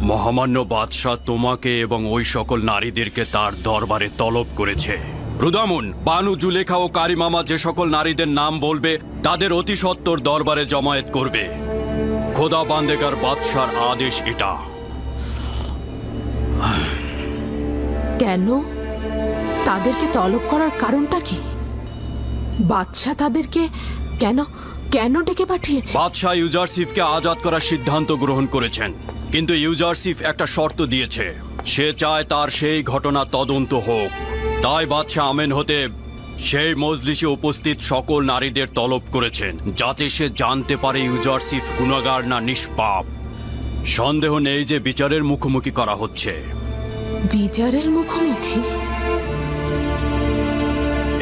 মহামান্য বাদশাহ তোমাকে এবং ওই সকল নারীদেরকে তার দরবারে তলব করেছে। রুদামুন, বানু জুলেখা ও কারিমামা যে সকল নারীদের নাম বলবে তাদের অতি সত্বর দরবারে জমায়েত করবে। খোদা বান্দেগার বাদশার আদেশ এটা। কেন? তাদেরকে তলব করার কারণটা কি? বাদশাহ তাদেরকে কেন কেন ডেকে পাঠিয়েছে? বাদশাহ ইউজারশিফকে আজাদ করার সিদ্ধান্ত গ্রহণ করেছেন, কিন্তু ইউজারশিফ একটা শর্ত দিয়েছে। সে চায় তার সেই ঘটনা তদন্ত হোক। তাই বাদশাহ আমেন হতে সেই মজলিসে উপস্থিত সকল নারীদের তলব করেছেন, যাতে সে জানতে পারে ইউজারশিফ গুনাহগার না নিষ্পাপ। সন্দেহ নেই যে বিচারের মুখোমুখি করা হচ্ছে। বিচারের মুখোমুখি?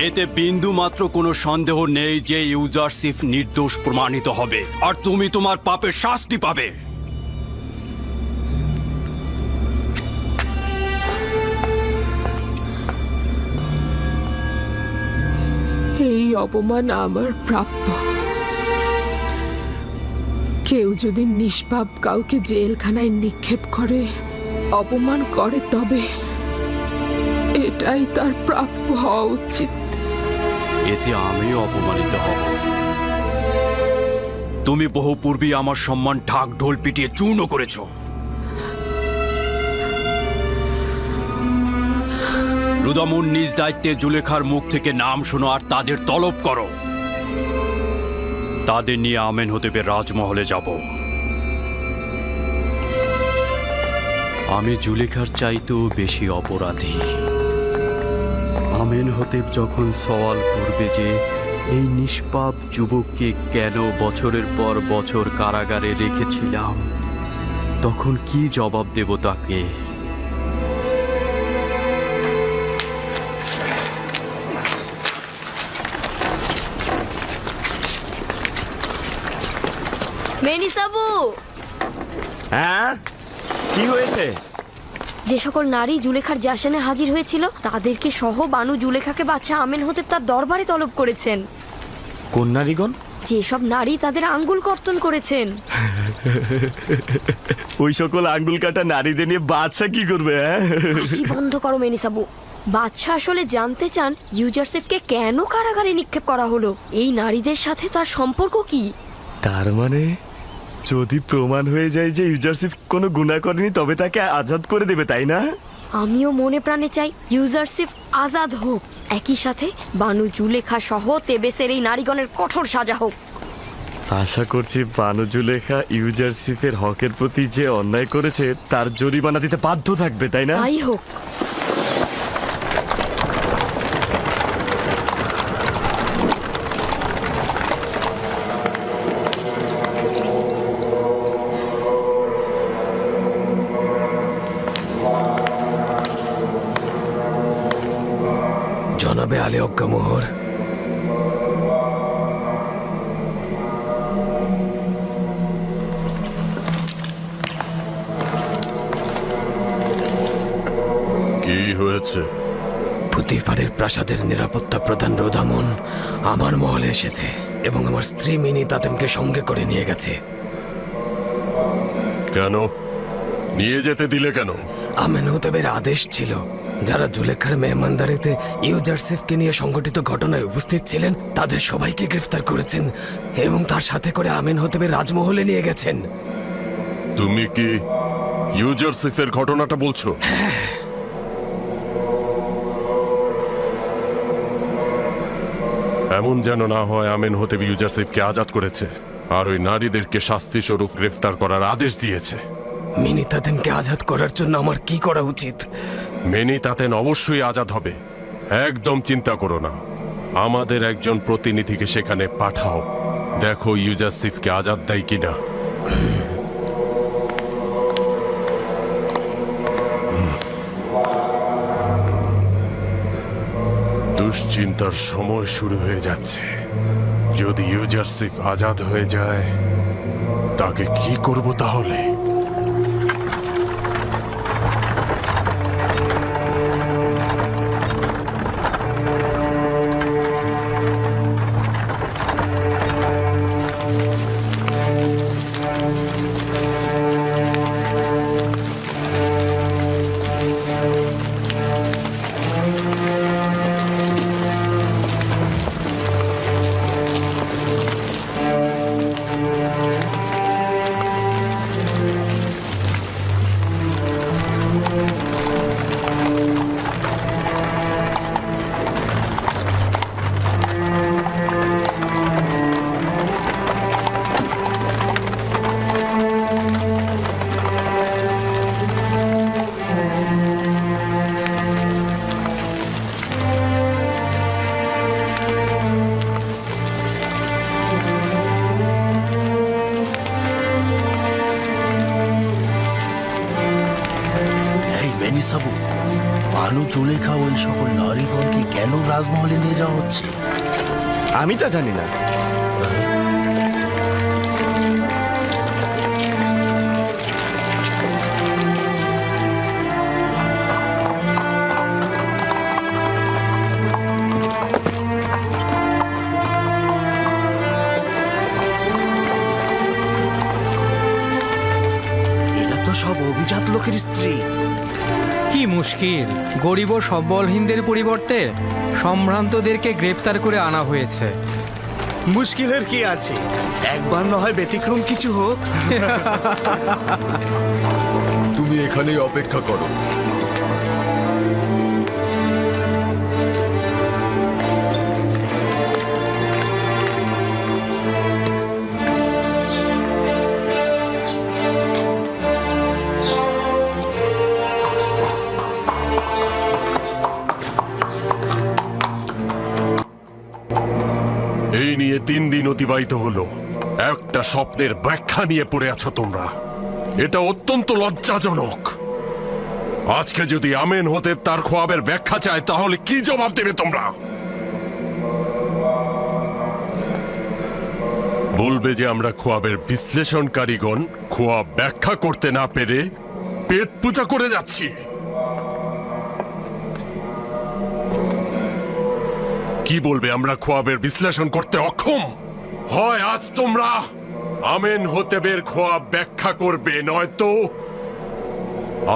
এতে বিন্দু মাত্র কোনো সন্দেহ নেই যে ইউজারশিফ নির্দোষ প্রমাণিত হবে আর তুমি তোমার পাপের শাস্তি পাবে। অপমান আমার প্রাপ্য। কেউ যদি নিষ্পাপ কাউকে জেলখানায় নিক্ষেপ করে, অপমান করে, তবে এটাই তার প্রাপ্য হওয়া উচিত। এতে আমিও অপমানিত হব। তুমি বহু পূর্বেই আমার সম্মান ঢাক ঢোল পিটিয়ে চূর্ণ করেছ। রুদামুন নিজ দায়িত্বে জুলেখার মুখ থেকে নাম শোনো আর তাদের তলব করো। তাদের নিয়ে আমেনহোতেবের রাজমহলে যাব। আমি জুলেখার চাইতেও বেশি অপরাধী। আমেনহোতেব যখন সওয়াল করবে যে এই নিষ্পাপ যুবককে কেন বছরের পর বছর কারাগারে রেখেছিলাম, তখন কি জবাব দেব তাকে? মেনিসাবু, হ্যাঁ, কি হয়েছে? যে সকল নারী জুলেখার জাসানে হাজির হয়েছিল তাদেরকে সহ বানু জুলেখাকে বাদশা আমেনহোতেব তার দরবারে তলব করেছেন। কোন নারীগণ? যেসব নারী তাদের আঙ্গুল কর্তন করেছেন। ওই সকল আঙ্গুল কাটা নারীদের নিয়ে বাদশা কি করবে? হাসি বন্ধ করো মেনিসাবু। বাদশা আসলে জানতে চান ইউজারসিফকে কেন কারাগারে নিক্ষেপ করা হলো, এই নারীদের সাথে তার সম্পর্ক কি। তার মানে যদি প্রমাণ হয়ে যায় যে ইউজারসিফ কোনো গুনাহ করেনি, তবে তাকে আজাদ করে দেবে, তাই না? আমিও মনে প্রাণে চাই ইউজারসিফ আজাদ হোক, একই সাথে বানু জুলেখা সহ তেবেসের এই নারীগণের কঠোর সাজা হোক। আশা করছি বানু জুলেখা ইউজারসিফের হকের প্রতি যে অন্যায় করেছে তার জরিমানা দিতে বাধ্য থাকবে, তাই না? তাই হোক। জনাবে আলী অজ্ঞামোহর, কি হয়েছে? পুতিফারের প্রাসাদের নিরাপত্তা প্রধান রোদামন আমার মহলে এসেছে এবং আমার স্ত্রী মিনি তাতেমকে সঙ্গে করে নিয়ে গেছে। কেন নিয়ে যেতে দিলে কেন? আমেনহোতেবের আদেশ ছিল যারা জুলেখার মেহমানদারিতে ইউজারসিফকে নিয়ে সংগঠিত ঘটনায় উপস্থিত ছিলেন তাদের সবাইকে গ্রেফতার করেছেন এবং তার সাথে করে আমেনহোতেবের রাজমহলে নিয়ে গেছেন। তুমি কি ইউজারসিফের ঘটনাটা বলছো? এমন যেন না হয় আমেনহোতেব ইউজারসিফকে আজাদ করেছে আর ওই নারীদেরকে শাস্তি স্বরূপ গ্রেফতার করার আদেশ দিয়েছে। মিনি তাতেমকে আজাদ করার জন্য আমার কি করা উচিত? মেনি তাতেন অবশ্যই আজাদ হবে, একদম চিন্তা করো না। আমাদের একজন প্রতিনিধিকে সেখানে পাঠাও, দেখো ইউজারসিফকে আজাদ দেয় কিনা। দুশ্চিন্তার সময় শুরু হয়ে যাচ্ছে। যদি ইউজারসিফ আজাদ হয়ে যায় তাকে কি করব তাহলে? বানু জুলেখা ওই সকল নারীগণকে কেন রাজমহলে নিয়ে যাওয়া হচ্ছে আমি তা জানি না। সেনাপতির স্ত্রী। কি মুশকিল, গরিব ও সবলহীনদের পরিবর্তে সম্ভ্রান্তদেরকে গ্রেপ্তার করে আনা হয়েছে। মুশকিলের কি আছে, একবার না হয় ব্যতিক্রম কিছু হোক। তুমি এখানেই অপেক্ষা করো। এই নিয়ে 3 দিন অতিবাহিত হলো, একটা স্বপ্নের ব্যাখ্যা নিয়ে পড়ে আছো তোমরা। এটা অত্যন্ত লজ্জাজনক। আজকে যদি আমেন হতে তার খোয়াবের ব্যাখ্যা চায় তাহলে কি জবাব দেবে তোমরা? বলবে যে আমরা খোয়াবের বিশ্লেষণকারীগণ খোয়াব ব্যাখ্যা করতে না পেরে পেট পূজা করে যাচ্ছি। কি বলবে আমরা খোয়াবের বিশ্লেষণ করতে অক্ষম? হয় আজ তোমরা আমেন হতেবের খোয়াব ব্যাখ্যা করবে, নয়তো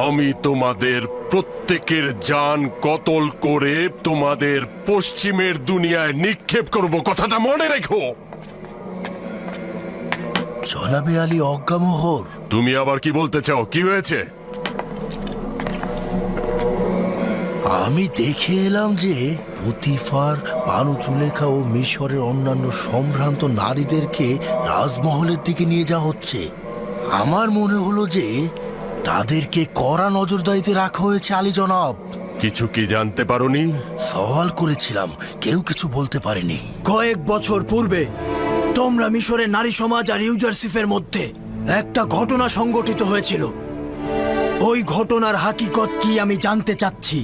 আমি তোমাদের প্রত্যেকের জান কতল করে তোমাদের পশ্চিমের দুনিয়ায় নিক্ষেপ করব, কথাটা মনে রেখো। জনাবে আলী অজ্ঞামোহর। তুমি আবার কি বলতে চাও? কি হয়েছে? আমি দেখে এলাম যে পুতিফার, বানু জুলেখা ও মিশরের অন্যান্য সম্ভ্রান্ত নারীদেরকে রাজমহলের দিকে নিয়ে যাওয়া হচ্ছে। আমার মনে হলো যে তাদেরকে কড়া নজরদারিতে রাখা হয়েছে আলী জনাব। কিছু কি জানতে পারোনি? সওয়াল করেছিলাম, কেউ কিছু বলতে পারেনি। কয়েক বছর পূর্বে তোমরা মিশরের নারী সমাজ আর ইউজারসিফের মধ্যে একটা ঘটনা সংঘটিত হয়েছিল। ওই ঘটনার হাকিকত কি আমি জানতে চাচ্ছি।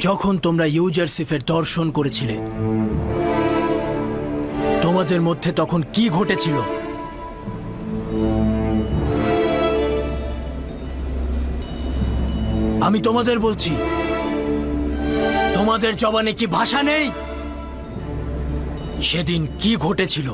যখন তোমরা ইউজারসিফের দর্শন করেছিলে, তোমাদের মধ্যে তখন কি ঘটেছিল? আমি তোমাদের বলছি, তোমাদের জবানে কি ভাষা নেই? সেদিন কি ঘটেছিল?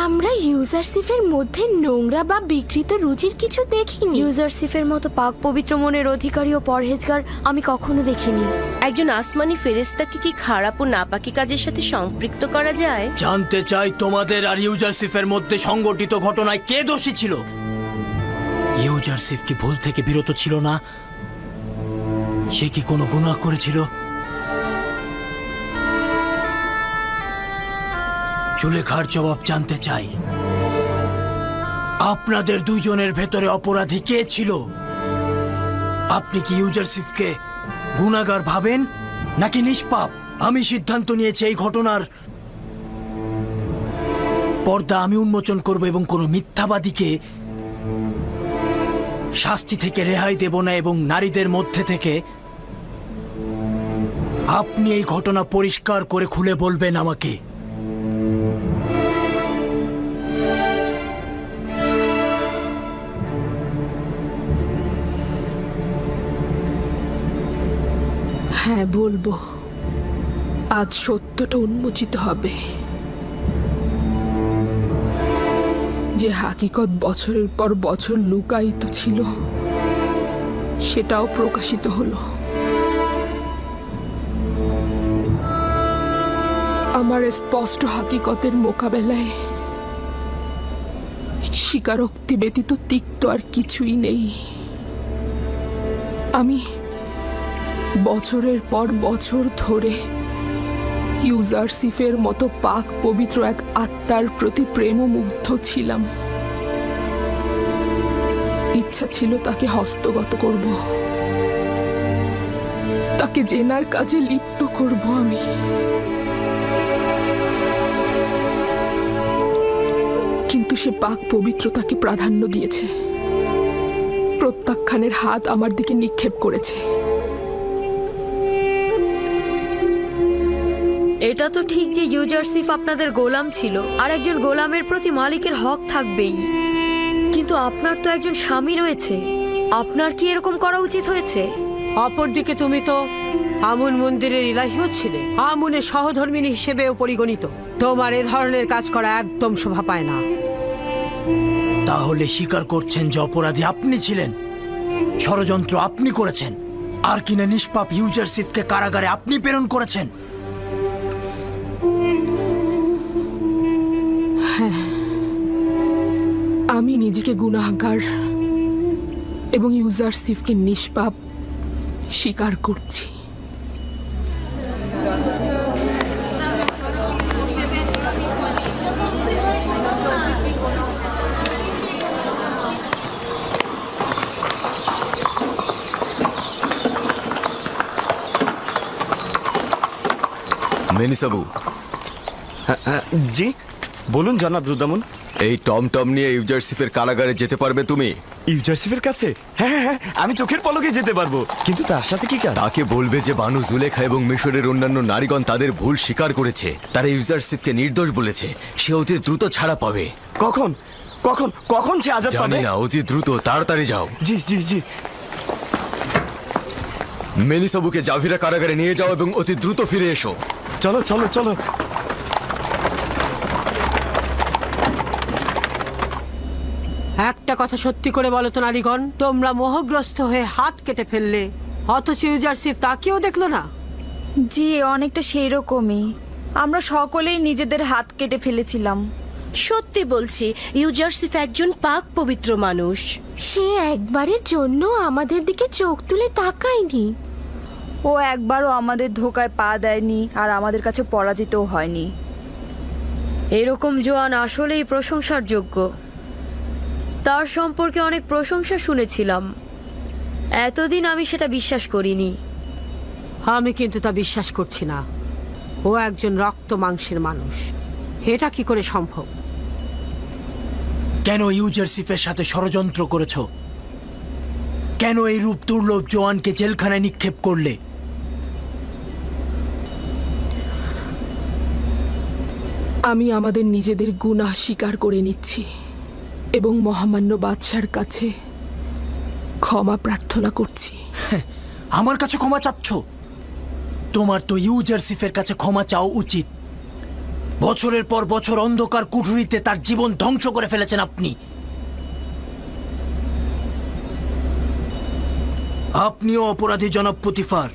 আমরা ইউজারসিফের মধ্যে নোংরা বা বিকৃত রুচির কিছু দেখিনি। ইউজারসিফের মতো পাক পবিত্র মনের অধিকারী ও পরহেজগার আমি কখনো দেখিনি। একজন আসমানি ফেরেশতাকে কি খারাপ ও নাপাকি কাজের সাথে সম্পৃক্ত করা যায়? জানতে চাই তোমাদের আর ইউজারসিফের মধ্যে সংগঠিত ঘটনায় কে দোষী ছিল? ইউজারসিফ কি ভুল থেকে বিরত ছিল না? সে কি কোনো গুনাহ করেছিল? জুলেখার জবাব জানতে চাই। আপনাদের দুইজনের ভেতরে অপরাধী কে ছিল? আপনি কি ইউজারসিফকে গুনাহগার ভাবেন নাকি নিষ্পাপ? আমি সিদ্ধান্ত নিয়েছি এই ঘটনার পর্দা আমি উন্মোচন করব এবং কোনো মিথ্যাবাদীকে শাস্তি থেকে রেহাই দেব না, এবং নারীদের মধ্যে থেকে আপনি এই ঘটনা পরিষ্কার করে খুলে বলবেন আমাকে। হ্যাঁ, বলবো। আজ সত্যটা উন্মোচিত হবে। যে হাকিকত বছরের পর বছর লুকায়িত ছিল, সেটাও প্রকাশিত হলো। আমার স্পষ্ট হাকিকতের মোকাবেলায় স্বীকারোক্তি ব্যতীত তিক্ত আর কিছুই নেই। আমি বছরের পর বছর ধরে ইউজারসিফের মতো পাক পবিত্র এক আত্মার প্রতি প্রেমমুগ্ধ ছিলাম। ইচ্ছা ছিল তাকে হস্তগত করব, তাকে জেনার কাজে লিপ্ত করব আমি। কিন্তু সে পাক পবিত্রতাকে প্রাধান্য দিয়েছে, প্রত্যাখ্যানের হাত আমার দিকে নিক্ষেপ করেছে। এটা তো ঠিক যে ইউজারসিফ আপনাদের গোলাম ছিল, আর একজন গোলামের প্রতি মালিকের হক থাকবেই। কিন্তু আপনার তো একজন স্বামী রয়েছে, আপনার কি এরকম করা উচিত হয়েছে? অপরদিকে তুমি তো আমুন মন্দিরের ইলাহিও ছিলে, আমুনের সহধর্মিনী হিসেবেও পরিগণিত। তোমার এ ধরনের কাজ করা একদম শোভা পায় না। তাহলে স্বীকার করছেন যে অপরাধী আপনি ছিলেন, ষড়যন্ত্র আপনি করেছেন, আর কিনা নিষ্পাপ ইউজারশিপকে কারাগারে আপনি প্রেরণ করেছেন। হ্যাঁ, আমি নিজেকে গুনাহগার এবং ইউজারশিপকে নিষ্পাপ স্বীকার করছি। মেনিসাবু, জি বলুন জনাব রুদামুন। এই টমটম নিয়ে ইউজারশিপের কারাগারে যেতে পারবে তুমি? ইউজারশিপের কাছে? হ্যাঁ হ্যাঁ, আমি চোখের পলকে যেতে পারবো, কিন্তু তার সাথে কি কাজ? তাকে বলবে যে বানু জুলেখা এবং মিশরের অন্যান্য নারীগণ তাদের ভুল স্বীকার করেছে, তারা ইউজারশিপকে নির্দোষ বলেছে, সে অতি দ্রুত ছাড়া পাবে। কখন কখন কখন সে আজাদ পাবে? জানি না, অতি দ্রুত, তাড়াতাড়ি যাও। জি জি জি। মেনিসাবুকে জাভিরা কারাগারে নিয়ে যাও এবং অতি দ্রুত ফিরে এসো। চলো চলো চলো। একটা কথা সত্যি করে বলো তো নারীগণ, তোমরা মোহগ্রস্ত হয়ে হাত কেটে ফেললে, অথচ ইউজারশিপ তাকেও দেখলো না? জি, অনেকটা সেই রকমই। আমরা সকলেই নিজেদের হাত কেটে ফেলেছিলাম। সত্যি বলছি, ইউজারশিফ একজন পাক পবিত্র মানুষ। সে একবারের জন্য আমাদের দিকে চোখ তুলে তাকায়নি। ও একবারও আমাদের ধোকায় পা দেয়নি, আর আমাদের কাছে পরাজিতও হয়নি। এরকম জোয়ান আসলেই প্রশংসার যোগ্য। তার সম্পর্কে অনেক প্রশংসা শুনেছিলাম, এতদিন আমি সেটা বিশ্বাস করিনি। আমি কিন্তু তা বিশ্বাস করছি না। ও একজন রক্ত মাংসের মানুষ, এটা কি করে সম্ভব? কেন ইউজারশিপের সাথে ষড়যন্ত্র করেছ? কেন এই রূপ দুর্লভ জওয়ানকে জেলখানায় নিক্ষেপ করলে? আমি আমাদের নিজেদের গুনাহ স্বীকার করে নিচ্ছি এবং মহামান্য বাদশার কাছে ক্ষমা প্রার্থনা করছি। আমার কাছে ক্ষমা চাচ্ছ? তোমার তো ইউজারশিপের কাছে ক্ষমা চাওয়া উচিত। বছরের পর বছর অন্ধকার কুঠুরিতে তার জীবন ধ্বংস করে ফেলেছেন আপনি। আপনিও অপরাধী জনাব পুতিফার,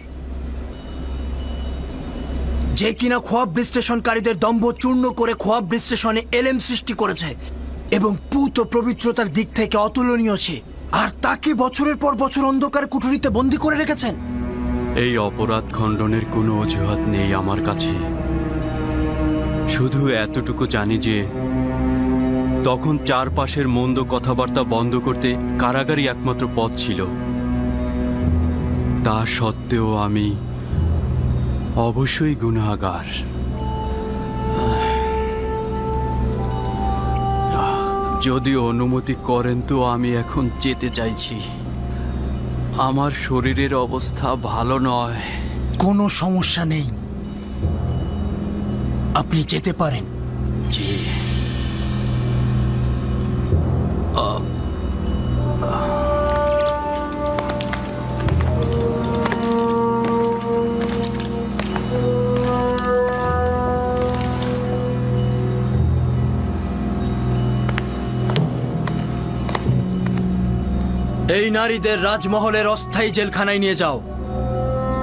যে কিনা খোয়াব বিশ্লেষণকারীদের দম্ভ চূর্ণ করে খোয়াব বিশ্লেষণে এলেম সৃষ্টি করেছে এবং পুত ও পবিত্রতার দিক থেকে অতুলনীয় সে, আর তাকে বছরের পর বছর অন্ধকার কুঠুরিতে বন্দী করে রেখেছেন। এই অপরাধ খণ্ডনের কোনো অজুহাত নেই আমার কাছে। শুধু এতটুকু জানি যে তখন চারপাশের মন্দ কথাবার্তা বন্ধ করতে কারাগারই একমাত্র পথ ছিল। তা সত্ত্বেও আমি অবশ্যই গুনাহগার। যদি অনুমতি করেন তো আমি এখন যেতে চাইছি। আমার শরীরের অবস্থা ভালো নয়। কোনো সমস্যা নেই, আপনি যেতে পারেন। জি। এই নারীদের রাজমহলের অস্থায়ী জেলখানায় নিয়ে যাও।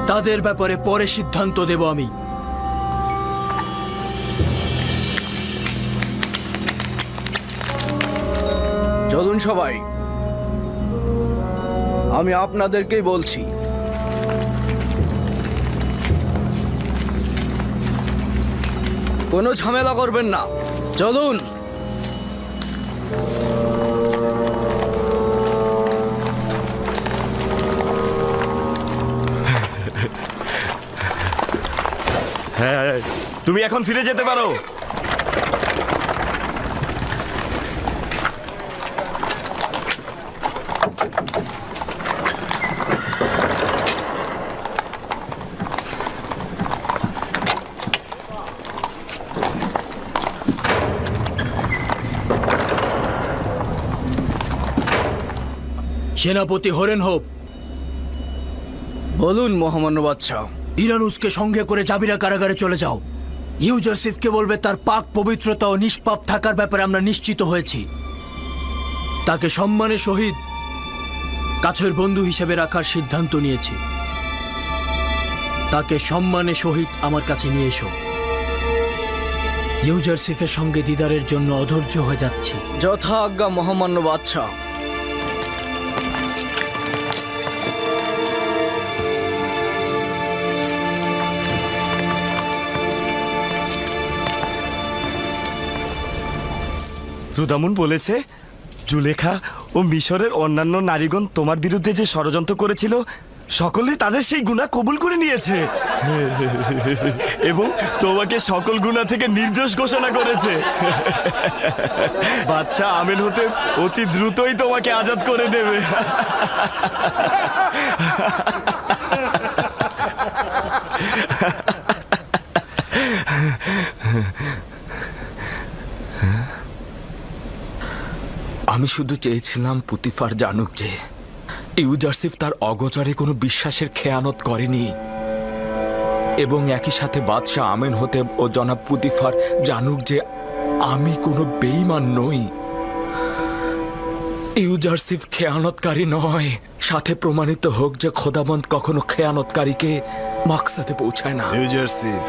তাদের ব্যাপারে পরে সিদ্ধান্ত দেব আমি। চলুন সবাই, আমি আপনাদেরকেই বলছি, কোনো ঝামেলা করবেন না। চলুন। হ্যাঁ, তুমি এখন ফিরে যেতে পারো। সেনাপতি হরেন হোপ, বলুন মহামান্য বাদশাহ। ইরানুসকে সঙ্গে করে জাবিরা কারাগারে চলে যাও। ইউজারশিফকে বলবে তার পাক পবিত্রতা ও নিষ্পাপ থাকার ব্যাপারে আমরা নিশ্চিত হয়েছি। তাকে সম্মানের সহিত কাছের বন্ধু হিসেবে রাখার সিদ্ধান্ত নিয়েছি। তাকে সম্মানের সহিত আমার কাছে নিয়ে এসো। ইউজারসিফের সঙ্গে দিদারের জন্য অধৈর্য হয়ে যাচ্ছি। যথা আজ্ঞা মহামান্য বাদশাহ। রুদামুন বলেছে জুলেখা ও মিশরের অন্যান্য নারীগণ তোমার বিরুদ্ধে যে ষড়যন্ত্র করেছিল সকলে তাদের সেই গুনাহ কবুল করে নিয়েছে এবং তোমাকে সকল গুনাহ থেকে নির্দোষ ঘোষণা করেছে। বাদশাহ আমেন হতে অতি দ্রুতই তোমাকে আজাদ করে দেবে। আমি শুধু চেয়েছিলাম পুতিফার জানুক যে ইউজারসিফ তার অগোচরে কোনো বিশ্বাসের খেয়ানত করেনি, এবং একই সাথে বাদশাহ আমেন হতে ও জনাব পুতিফার জানুক যে আমি কোনো বেঈমান নই। ইউজারসিফ খেয়ানতকারী নয়, সাথে প্রমাণিত হোক যে খোদাবন্ত কখনো খেয়ানতকারীকে মাকসাদে পৌঁছায় না। ইউজারসিফ,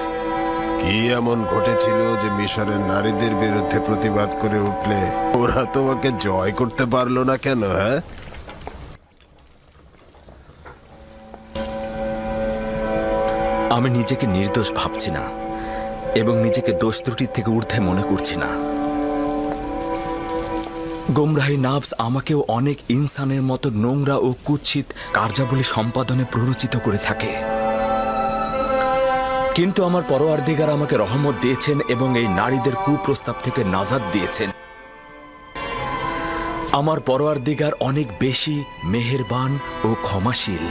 কি এমন ঘটেছিল যে মিশরের নারীদের বিরুদ্ধে প্রতিবাদ করে উঠলে ওরা তোমাকে জয় করতে পারলো না কেন? হ্যাঁ, আমি নিজেকে নির্দোষ ভাবছি না এবং নিজেকে দোষ ত্রুটির থেকে ঊর্ধ্বে মনে করছি না। গোমরাহি নাফস আমাকেও অনেক ইনসানের মতো নোংরা ও কুৎসিত কার্যাবলী সম্পাদনে প্ররোচিত করে থাকে, কিন্তু আমার পরওয়ারদিগার আমাকে রহমত দিয়েছেন এবং এই নারীদের কুপ্রস্তাব থেকে নাজাত দিয়েছেন। আমার পরওয়ারদিগার অনেক বেশি মেহেরবান ও ক্ষমাশীল।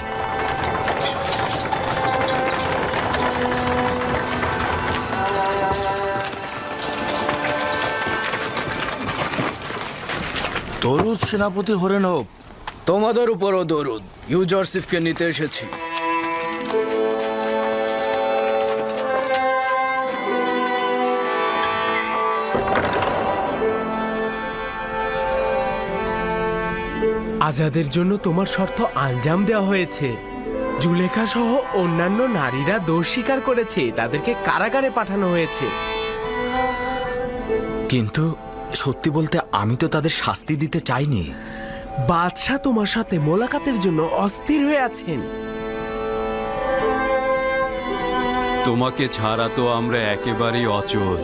দরুদ সেনাপতি হরেন হোক। তোমাদের উপরও দরুদ। ইউজারসিফকে নিতে এসেছি। আজাদের জন্য তোমার শর্ত আঞ্জাম দেওয়া হয়েছে। জুলেখা সহ অন্যান্য নারীরা দোষ স্বীকার করেছে, তাদেরকে কারাগারে পাঠানো হয়েছে। কিন্তু সত্যি বলতে আমি তো তাদের শাস্তি দিতে চাইনি। বাদশাহ তোমার সাথে মোলাকাতের জন্য অস্থির হয়ে আছেন। তোমাকে ছাড়া তো আমরা একেবারেই অচল।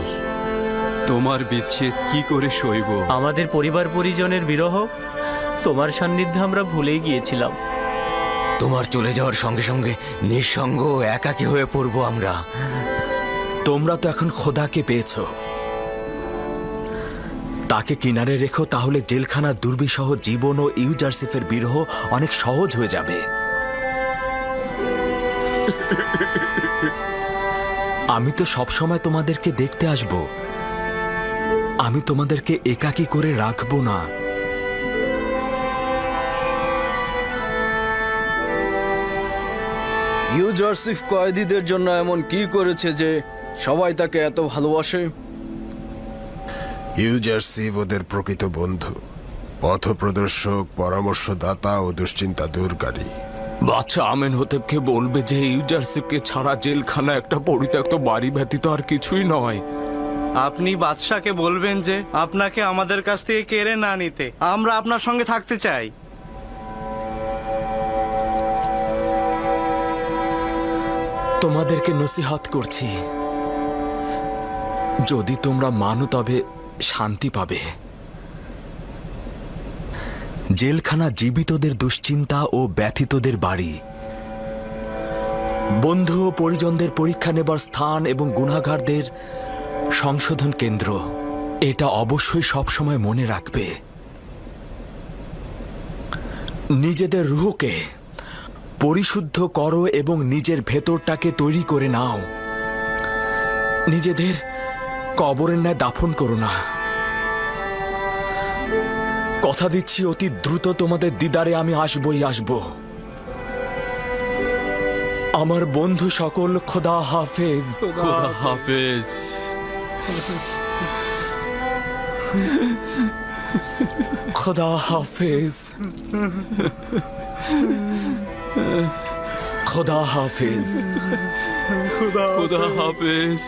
তোমার বিচ্ছেদ কি করে সইব? আমাদের পরিবার পরিজনের বিরহ তোমার সান্নিধ্যে আমরা ভুলেই গিয়েছিলাম। তোমার চলে যাওয়ার সঙ্গে সঙ্গে নিঃসঙ্গ ও একাকী হয়ে পড়বো আমরা। তোমরা তো এখন খোদাকে পেয়েছো, তাকে কিনারে রেখো, তাহলে জেলখানার দুর্বিসহ জীবন ও ইউজারসিফের বিরহ অনেক সহজ হয়ে যাবে। আমি তো সবসময় তোমাদেরকে দেখতে আসব, আমি তোমাদেরকে একাকী করে রাখবো না। ইউজারসিফ কয়েদিদের জন্য এমন কি করেছে যে সবাই তাকে এত ভালোবাসে? ইউজারসিফ ওদের প্রকৃত বন্ধু, পথপ্রদর্শক, পরামর্শদাতা ও দুশ্চিন্তা দূরকারী। বাচ্চা আমেন হতেবকে বলবে যে ইউজারসিফকে ছাড়া জেলখানা একটা পরিত্যক্ত বাড়ি ব্যতীত আর কিছুই নয়। আপনি বাদশাকে বলবেন যে আপনাকে আমাদের কাছ থেকে কেড়ে না নিতে, আমরা আপনার সঙ্গে থাকতে চাই। তোমাদেরকে নসিহত করছি, যদি তোমরা মানো তবে শান্তি পাবে। জেলখানা জীবিতদের দুশ্চিন্তা ও ব্যথিতদের বাড়ি, বন্ধু ও পরিজনদের পরীক্ষা নেবার স্থান এবং গুনাহগারদের সংশোধন কেন্দ্র। এটা অবশ্যই সবসময় মনে রাখবে। নিজেদের রুহকে পরিশুদ্ধ করো এবং নিজের ভেতরটাকে তৈরি করে নাও। নিজেদের কবরের ন্যায় দাফন করো না। কথা দিচ্ছি অতি দ্রুত তোমাদের দিদারে আমি আসবই আসব। আমার বন্ধু সকল, খোদা হাফেজ। খোদা হাফেজ। खुदा हाफिज खुदा हाफिज खुदा हाफिज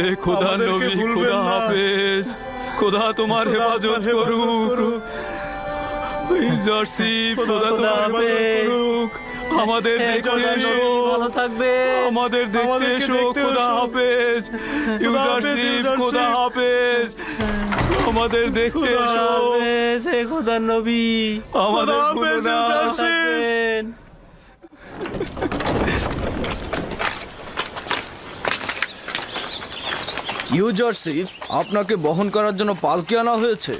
এ খোদা নবী খোদা হাফেজ খোদা তোমার হেফাজত করুক ইউজারশিপ খোদা তোমার হেফাজত করুক আমাদের দেখতে এসো ভালো থাকবে আমাদের দেখতে এসো খোদা হাফেজ ইউজারশিপ খোদা হাফেজ আমাদের দেখতে এসো হে খোদা নবী আমাদের ভুলো না ইউজারশিপ আপনাকে বহন করার জন্য পালকি আনা হয়েছে।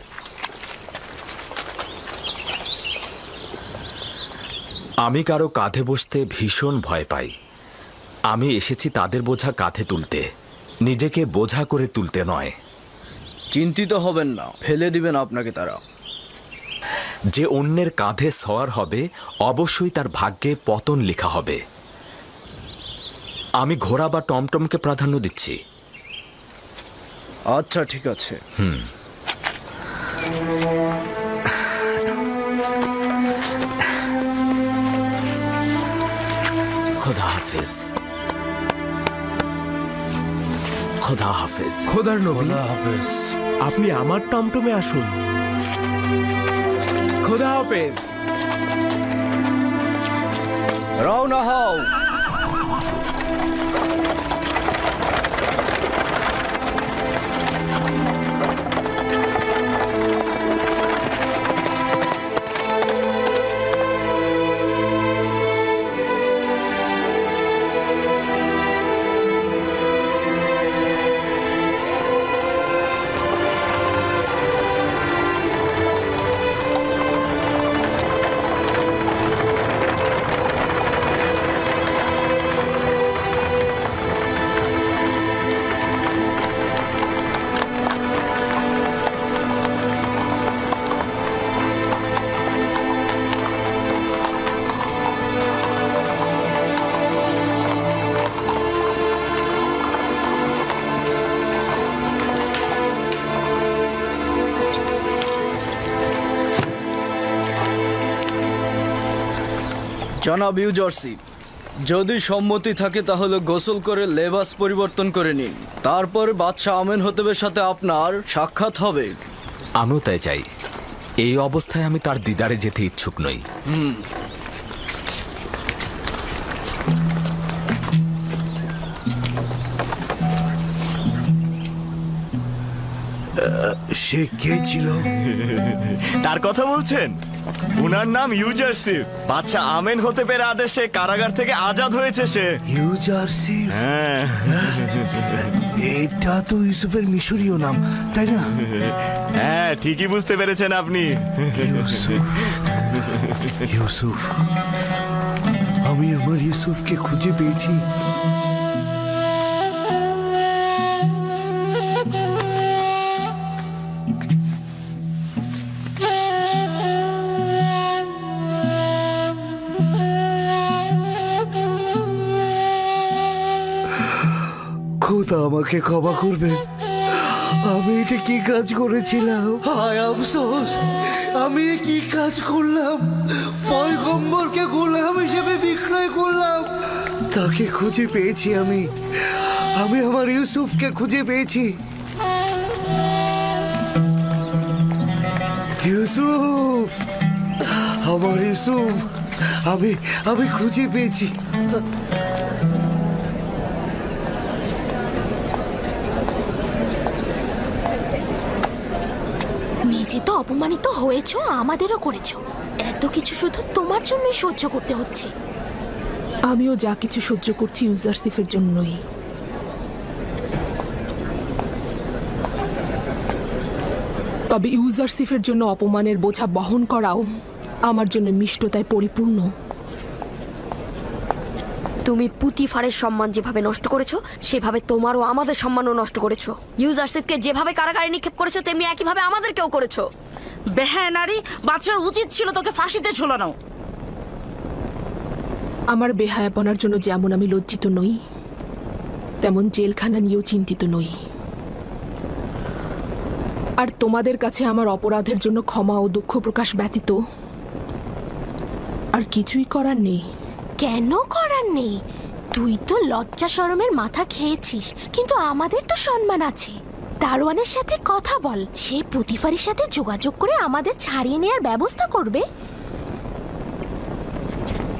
আমি কারো কাঁধে বসতে ভীষণ ভয় পাই। আমি এসেছি তাদের বোঝা কাঁধে তুলতে, নিজেকে বোঝা করে তুলতে নয়। চিন্তিত হবেন না, ফেলে দিবেন আপনাকে তারা। যে অন্যের কাঁধে সওয়ার হবে অবশ্যই তার ভাগ্যে পতন লেখা হবে। আমি ঘোড়া বা টমটমকে প্রাধান্য দিচ্ছি। আচ্ছা ঠিক আছে। खुदा हाफिज खुदा हाफिज খোদার নবী খোদা হাফেজ। আপনি আমার টমটমে আসুন। খোদা হাফেজ। রওনা হও। জনাব ইউজারশিপ, যদি সম্মতি থাকে তাহলে গোসল করে লেবাস পরিবর্তন করে নিন, তারপর বাদশাহ আমেন হতেবের সাথে আপনার সাক্ষাৎ হবে। আমিও তাই চাই। এই অবস্থায় আমি তার দিদারে যেতে ইচ্ছুক নই। সে কে ছিল? তার কথা বলছেন? ওনার নাম ইউজারশিপ। বাদশা আমেন হতে পেরে আদেশে কারাগার থেকে আজাদ হয়েছে সে। ইউজারশিপ? হ্যাঁ, এটা তো ইউসুফের মিশরীয় নাম, তাই না? হ্যাঁ, ঠিকই বুঝতে পেরেছেন আপনি। ইউসুফ, আমি আমার ইউসুফকে খুঁজে পেয়েছি। খোদা আমাকে ক্ষমা করবেন, আমি এটা কি কাজ করেছিলাম? হায় আফসোস, আমি এ কি কাজ করলাম? পয়গম্বরকে গোলাম হিসেবে বিক্রয় করলাম। তাকে খুঁজে পেয়েছি আমি আমার ইউসুফকে খুঁজে পেয়েছি। ইউসুফ, আমার ইউসুফ, আমি খুঁজে পেয়েছি। নিজে তো অপমানিত হয়েছো, আমাদেরও করেছো। এত কিছু শুধু তোমার জন্যই সহ্য করতে হচ্ছে। আমিও যা কিছু সহ্য করছি ইউজারশিপের জন্যই। তবে ইউজারশিপের জন্য অপমানের বোঝা বহন করাও আমার জন্য মিষ্টতায় পরিপূর্ণ। তুমি পুতিফারের সম্মান যেভাবে নষ্ট করেছো সেভাবে তোমারও আমাদের সম্মানও নষ্ট করেছো। ইউজারশিপকে যেভাবে কারাগারে নিক্ষেপ করেছো তেমনি একইভাবে আমাদেরকেও করেছো। বেহায়া নারী, বাদশার উচিত ছিল তোকে ফাঁসিতে ঝোলানো। আমার বেহায়াপনার জন্য যেমন আমি লজ্জিত নই, তেমন জেলখানা নিয়েও চিন্তিত নই। আর তোমাদের কাছে আমার অপরাধের জন্য ক্ষমা ও দুঃখ প্রকাশ ব্যতীত আর কিছুই করার নেই। কেন করার নেই? তুই তো লজ্জা শরমের মাথা খেয়েছিস, কিন্তু আমাদের তো সম্মান আছে। দারোয়ানের সাথে কথা বল, সে পুতিফারের সাথে যোগাযোগ করে আমাদের ছাড়িয়ে নেওয়ার ব্যবস্থা করবে।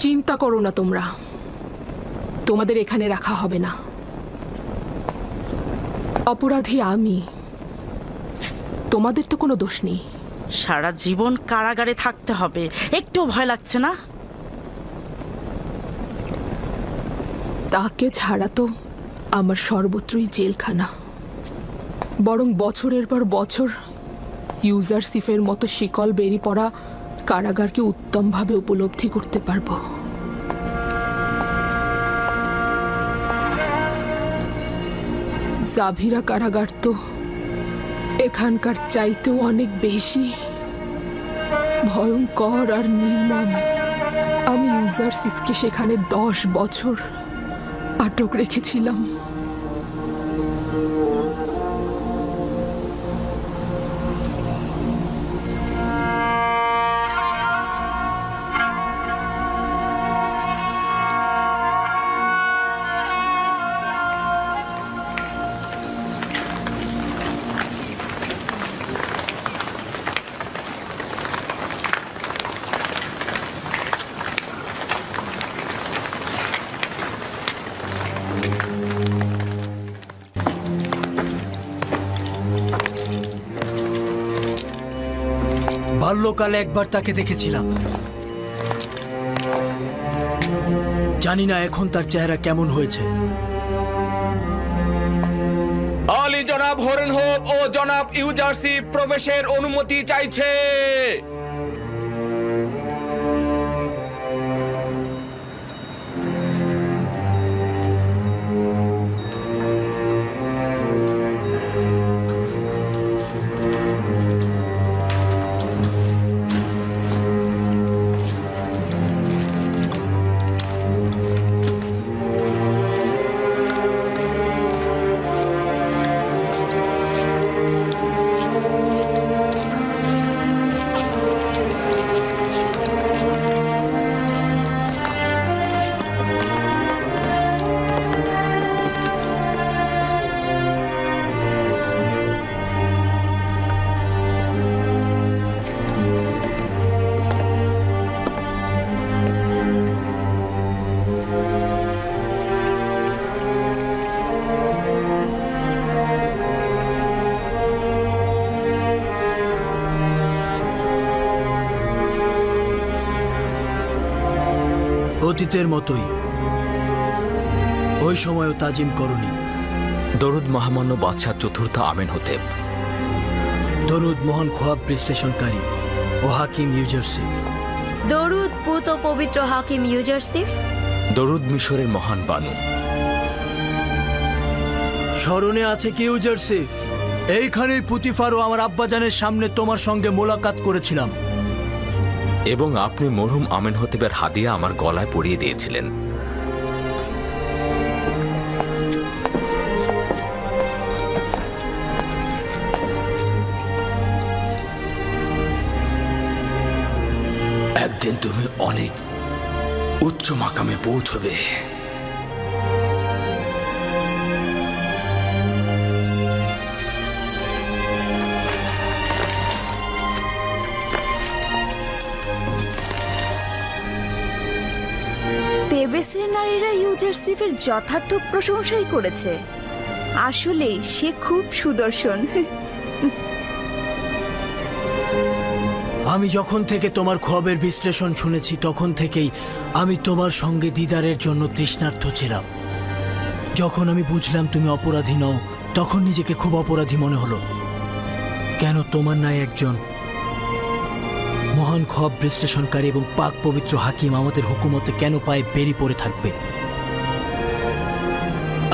চিন্তা করো না তোমরা, তোমাদের এখানে রাখা হবে না। অপরাধী আমি, তোমাদের তো কোনো দোষ নেই। সারা জীবন কারাগারে থাকতে হবে, একটু ভয় লাগছে না? তাকে ছাড়া তো আমার সর্বত্রই জেলখানা। বরং বছরের পর বছর ইউজারশিপের মতো শিকল বেরিয়ে পড়া কারাগারকে উত্তমভাবে উপলব্ধি করতে পারবো। জাভিরা কারাগার তো এখানকার চাইতেও অনেক বেশি ভয়ঙ্কর আর নির্মম। আমি ইউজারশিপকে সেখানে 10 বছর আটক রেখেছিলাম। বাল্যকালে একবার তাকে দেখেছিলাম, জানি না এখন তার চেহারা কেমন হয়েছে। আলী জনাব হরেনহোপ ও জনাব ইউজারশিপ প্রবেশের অনুমতি চাইছে। অতীতের মতোই ওই সময়ও তাজিম করনি। দরুদ মহামান্য বাদশাহ চতুর্থ আমেনহোতেব। দরুদ মহান খোয়াব বিশ্লেষণকারী ও হাকিম ইউজারশিপ। দরুদ পুত ও পবিত্র হাকিম ইউজারশিপ। দরুদ মিশরের মহান বানু। স্মরণে আছে কি ইউজারশিপ? এইখানেই পুতিফার ও আমার আব্বাজানের সামনে তোমার সঙ্গে মোলাকাত করেছিলাম। এবং আপনি মরহুম আমেনহোতেবের হাদিয়া আমার গলায় পরিয়ে দিয়েছিলেন। একদিন তুমি অনেক উচ্চ মাকামে পৌঁছবে। তেবেসের নারীরা ইউজারশিপের যথার্থ প্রশংসাই করেছে। আসলে সে খুব সুদর্শন। আমি যখন থেকে তোমার খবরের বিশ্লেষণ শুনেছি তখন থেকেই আমি তোমার সঙ্গে দিদারের জন্য তৃষ্ণার্ত ছিলাম। যখন আমি বুঝলাম তুমি অপরাধী নও তখন নিজেকে খুব অপরাধী মনে হলো। কেন তোমার নাই একজন মহান খব বিশ্লেষণকারী এবং পাক পবিত্র হাকিম আমাদের হুকুমতে কেন পায়ে বেরিয়ে পড়ে থাকবে?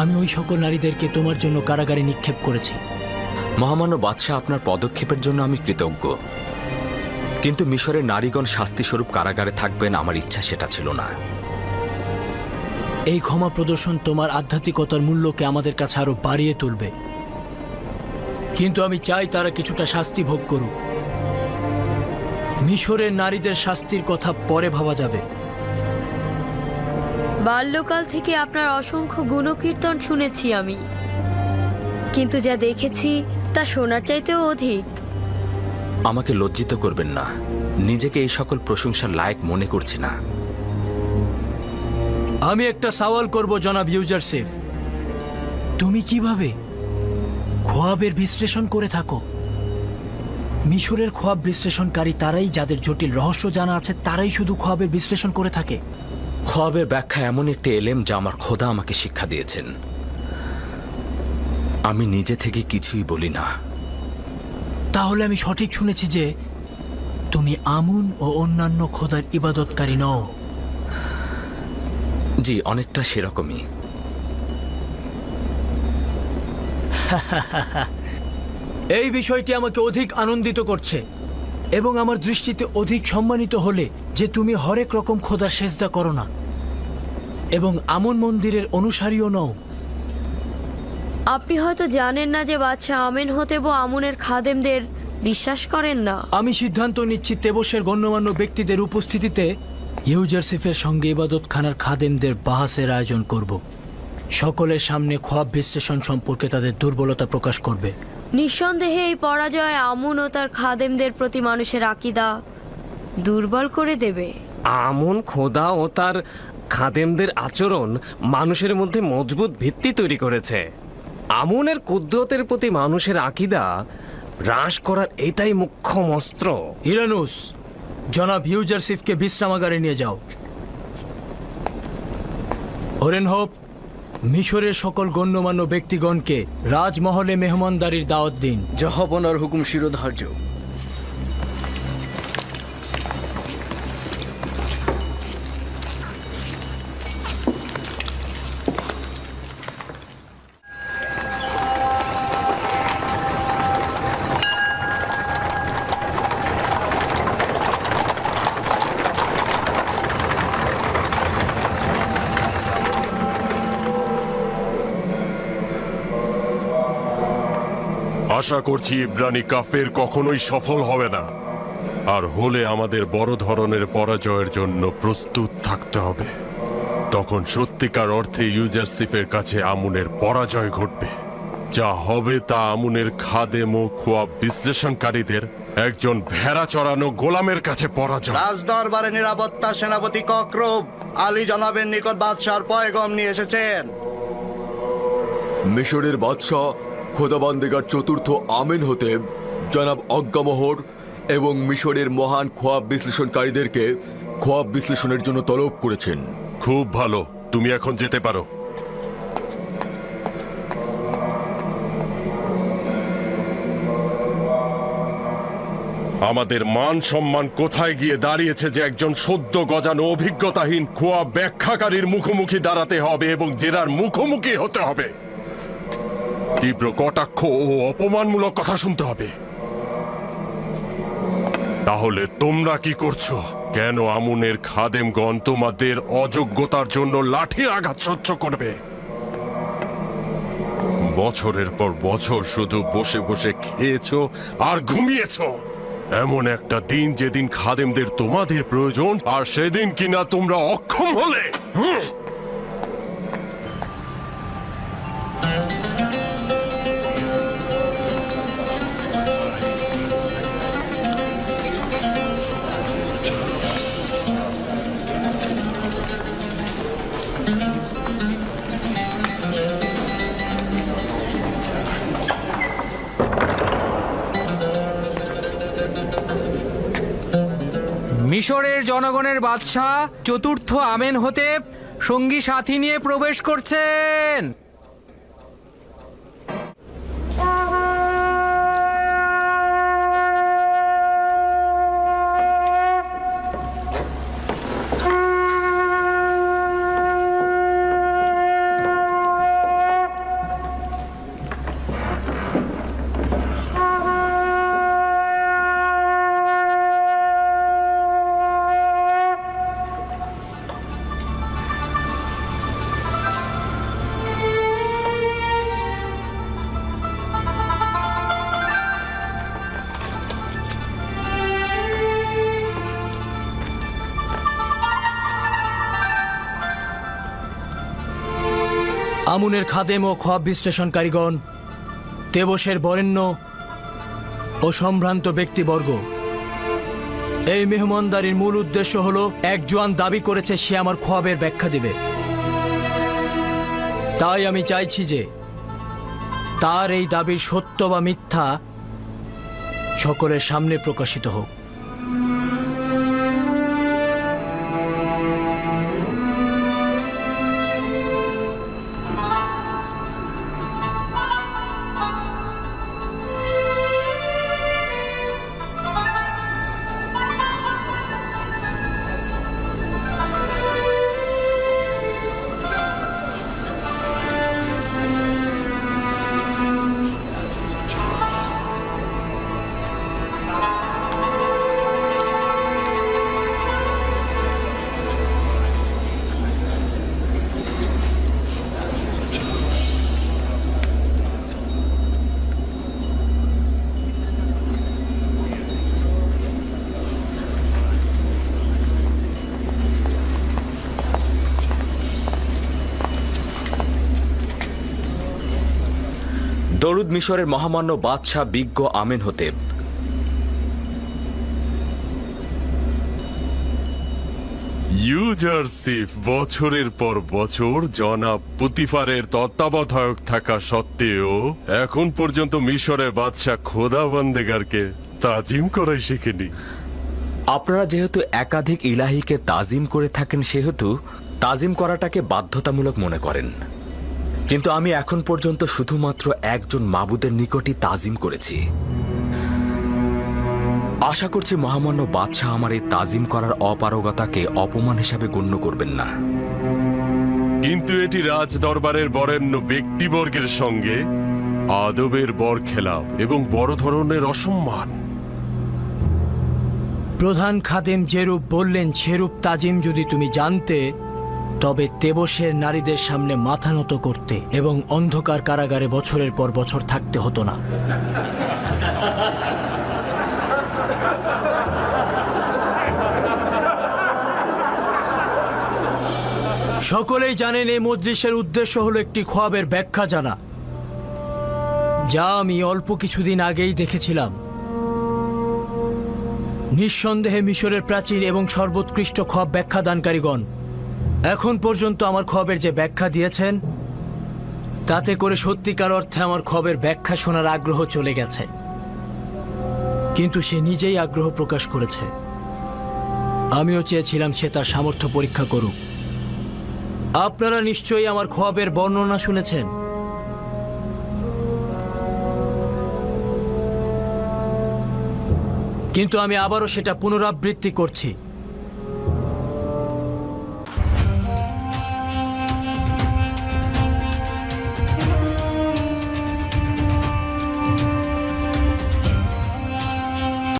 আমি ওই সকল নারীদেরকে তোমার জন্য কারাগারে নিক্ষেপ করেছি। মহামান্য বাদশাহ, আপনার পদক্ষেপের জন্য আমি কৃতজ্ঞ, কিন্তু মিশরের নারীগণ শাস্তিস্বরূপ কারাগারে থাকবেন আমার ইচ্ছা সেটা ছিল না। এই ক্ষমা প্রদর্শন তোমার আধ্যাত্মিকতার মূল্যকে আমাদের কাছে আরো বাড়িয়ে তুলবে। কিন্তু আমি চাই তারা কিছুটা শাস্তি ভোগ করুক। মিশরের নারীদের শাস্তির কথা পরে ভাবা যাবে। বাল্যকাল থেকে আপনার অসংখ্য গুণকীর্তন শুনেছি আমি, কিন্তু যা দেখেছি তা শোনার চাইতেও অধিক। আমাকে লজ্জিত করবেন না, নিজেকে এই সকল প্রশংসার লায়ক মনে করছি না। আমি একটা সওয়াল করব জনাব ইউজারসিফ, তুমি কিভাবে খোয়াবের বিশ্লেষণ করে থাকো? মিশরের খোয়াব বিশ্লেষণকারী তারাই, যাদের জটিল রহস্য জানা আছে, তারাই শুধু খোয়াবের বিশ্লেষণ করে থাকে। খোয়াবের ব্যাখ্যা এমন একটি এলেম যা আমার খোদা আমাকে শিক্ষা দিয়েছেন। আমি নিজে থেকে কিছুই বলি না। তাহলে আমি সঠিক শুনেছি যে তুমি আমুন ও অন্যান্য খোদার ইবাদতকারী নও? জি, অনেকটা সেরকমই। এই বিষয়টি আমাকে অধিক আনন্দিত করছে এবং আমার দৃষ্টিতে অধিক সম্মানিত হলে যে তুমি হরেক রকম খোদার সেজদা করো না এবং আমন মন্দিরের অনুসারীও নও। আপনি হয়তো জানেন না যে বাদশাহ আমেনহোতেব আমুনের খাদেমদের বিশ্বাস করেন না। আমি সিদ্ধান্ত নিচ্ছি তেবসের গণ্যমান্য ব্যক্তিদের উপস্থিতিতে ইউজারসিফের সঙ্গে ইবাদতখানার খাদেমদের বাহাসের আয়োজন করব। সকলের সামনে খোয়াব বিশ্লেষণ সম্পর্কে তাদের দুর্বলতা প্রকাশ করবে। নিঃসন্দেহে এই পরাজয় আমুন ও তার খাদেমদের প্রতি মানুষের আকীদা দুর্বল করে দেবে। আমুন খোদা ও তার খাদেমদের আচরণ মানুষের মধ্যে মজবুত ভিত্তি তৈরি করেছে। আমুনের কুদরতের প্রতি মানুষের আকীদা হ্রাস করার এটাই মুখ্য অস্ত্র। ইরানুস, জনাব ইউজারসিফকে বিশ্রামাগারে নিয়ে যাও। হরেনহোপ, মিশরের সকল গণ্যমান্য ব্যক্তিগণকে রাজমহলে মেহমানদারির দাওয়াত দিন। জাহাপনার হুকুম শিরোধার্য। আশা করছি ইব্রানি কাফের কখনোই সফল হবে না, আর হলে আমাদের বড় ধরনের পরাজয়ের জন্য প্রস্তুত থাকতে হবে। তখন সত্যিকার অর্থে ইউজারসিফের কাছে আমুনের পরাজয় ঘটবে। যা হবে তা আমুনের খাদেম ও খোয়াব বিশ্লেষণকারীদের একজন ভেড়া চড়ানো গোলামের কাছে পরাজয়। রাজদরবারে নিরাপত্তা সেনাপতি ককরব আলী জনাবের নিকট বাদশার পয়গম নিয়ে এসেছেন। মিশরের বাদশাহ খোদাবান্দেগার চতুর্থ আমেনহোতেব জনাব অজ্ঞামোহর এবং মিশরের মহান খোয়াব বিশ্লেষণকারীদেরকে খোয়াব বিশ্লেষণের জন্য তলব করেছেন। খুব ভালো, তুমি এখন যেতে পারো। আমাদের মান সম্মান কোথায় গিয়ে দাঁড়িয়েছে যে একজন সদ্য গজানো অভিজ্ঞতাহীন খোয়াব ব্যাখ্যাকারীর মুখোমুখি দাঁড়াতে হবে এবং জেরার মুখোমুখি হতে হবে। তীব্র কটাক্ষ ও অপমানমূলক কথা শুনতে হবে। তাহলে তোমরা কি করছো? কেন আমুনের খাদেমগণ তোমাদের অযোগ্যতার জন্য লাঠির আঘাত সহ্য করবে? বছরের পর বছর শুধু বসে বসে খেয়েছো আর ঘুমিয়েছো। এমন একটা দিন যেদিন খাদেমদের তোমাদের প্রয়োজন, আর সেদিন কিনা তোমরা অক্ষম হলে। মিশরের জনগণের বাদশাহ চতুর্থ আমেনহোতেব সঙ্গী সাথী নিয়ে প্রবেশ করছেন। আমুনের খাদেম ও খোয়াব বিশ্লেষণকারীগণ, তেবসের বরেণ্য ও সম্ভ্রান্ত ব্যক্তিবর্গ, এই মেহমানদারির মূল উদ্দেশ্য হলো এক জোয়ান দাবি করেছে সে আমার খোয়াবের ব্যাখ্যা দেবে। তাই আমি চাইছি যে তার এই দাবির সত্য বা মিথ্যা সকলের সামনে প্রকাশিত হোক। দরুদ মিশরের মহামান্য বাদশাহ বিজ্ঞ আমেনহোতেব। ইউজারশিপ বছরের পর বছর জনাব পুতিফারের তত্ত্বাবধায়ক থাকা সত্ত্বেও এখন পর্যন্ত মিশরের বাদশাহ খোদাবন্দেগারকে তাজিম করাই শিখেনি। আপনারা যেহেতু একাধিক ইলাহিকে তাজিম করে থাকেন সেহেতু তাজিম করাটাকে বাধ্যতামূলক মনে করেন, কিন্তু আমি এখন পর্যন্ত শুধুমাত্র একজন মাবুদের নিকটই তাজিম করেছি। আশা করছি মহামান্য বাদশাহ আমার এই তাজিম করার অপারগতাকে অপমান হিসাবে গণ্য করবেন না। কিন্তু এটি রাজ দরবারের বরেণ্য ব্যক্তিবর্গের সঙ্গে আদবের বরখেলাপ এবং বড় ধরনের অসম্মান। প্রধান খাদেম যেরূপ বললেন সেরূপ তাজিম যদি তুমি জানতে, তবে তেবসের নারীদের সামনে মাথা নত করতে এবং অন্ধকার কারাগারে বছরের পর বছর থাকতে হতো না। সকলেই জানেন এই মজলিসের উদ্দেশ্য হলো একটি খোয়াবের ব্যাখ্যা জানা, যা আমি অল্প কিছুদিন আগেই দেখেছিলাম। নিঃসন্দেহে মিশরের প্রাচীন এবং সর্বোৎকৃষ্ট খোয়াব ব্যাখ্যা দানকারীগণ এখন পর্যন্ত আমার খোয়াবের যে ব্যাখ্যা দিয়েছেন, তাতে করে সত্যিকার অর্থে আমার খোয়াবের ব্যাখ্যা শোনার আগ্রহ চলে গেছে। কিন্তু সে নিজেই আগ্রহ প্রকাশ করেছে। আমিও চেয়েছিলাম সে তার সামর্থ্য পরীক্ষা করুক। আপনারা নিশ্চয়ই আমার খোয়াবের বর্ণনা শুনেছেন। কিন্তু আমি আবারও সেটা পুনরাবৃত্তি করছি।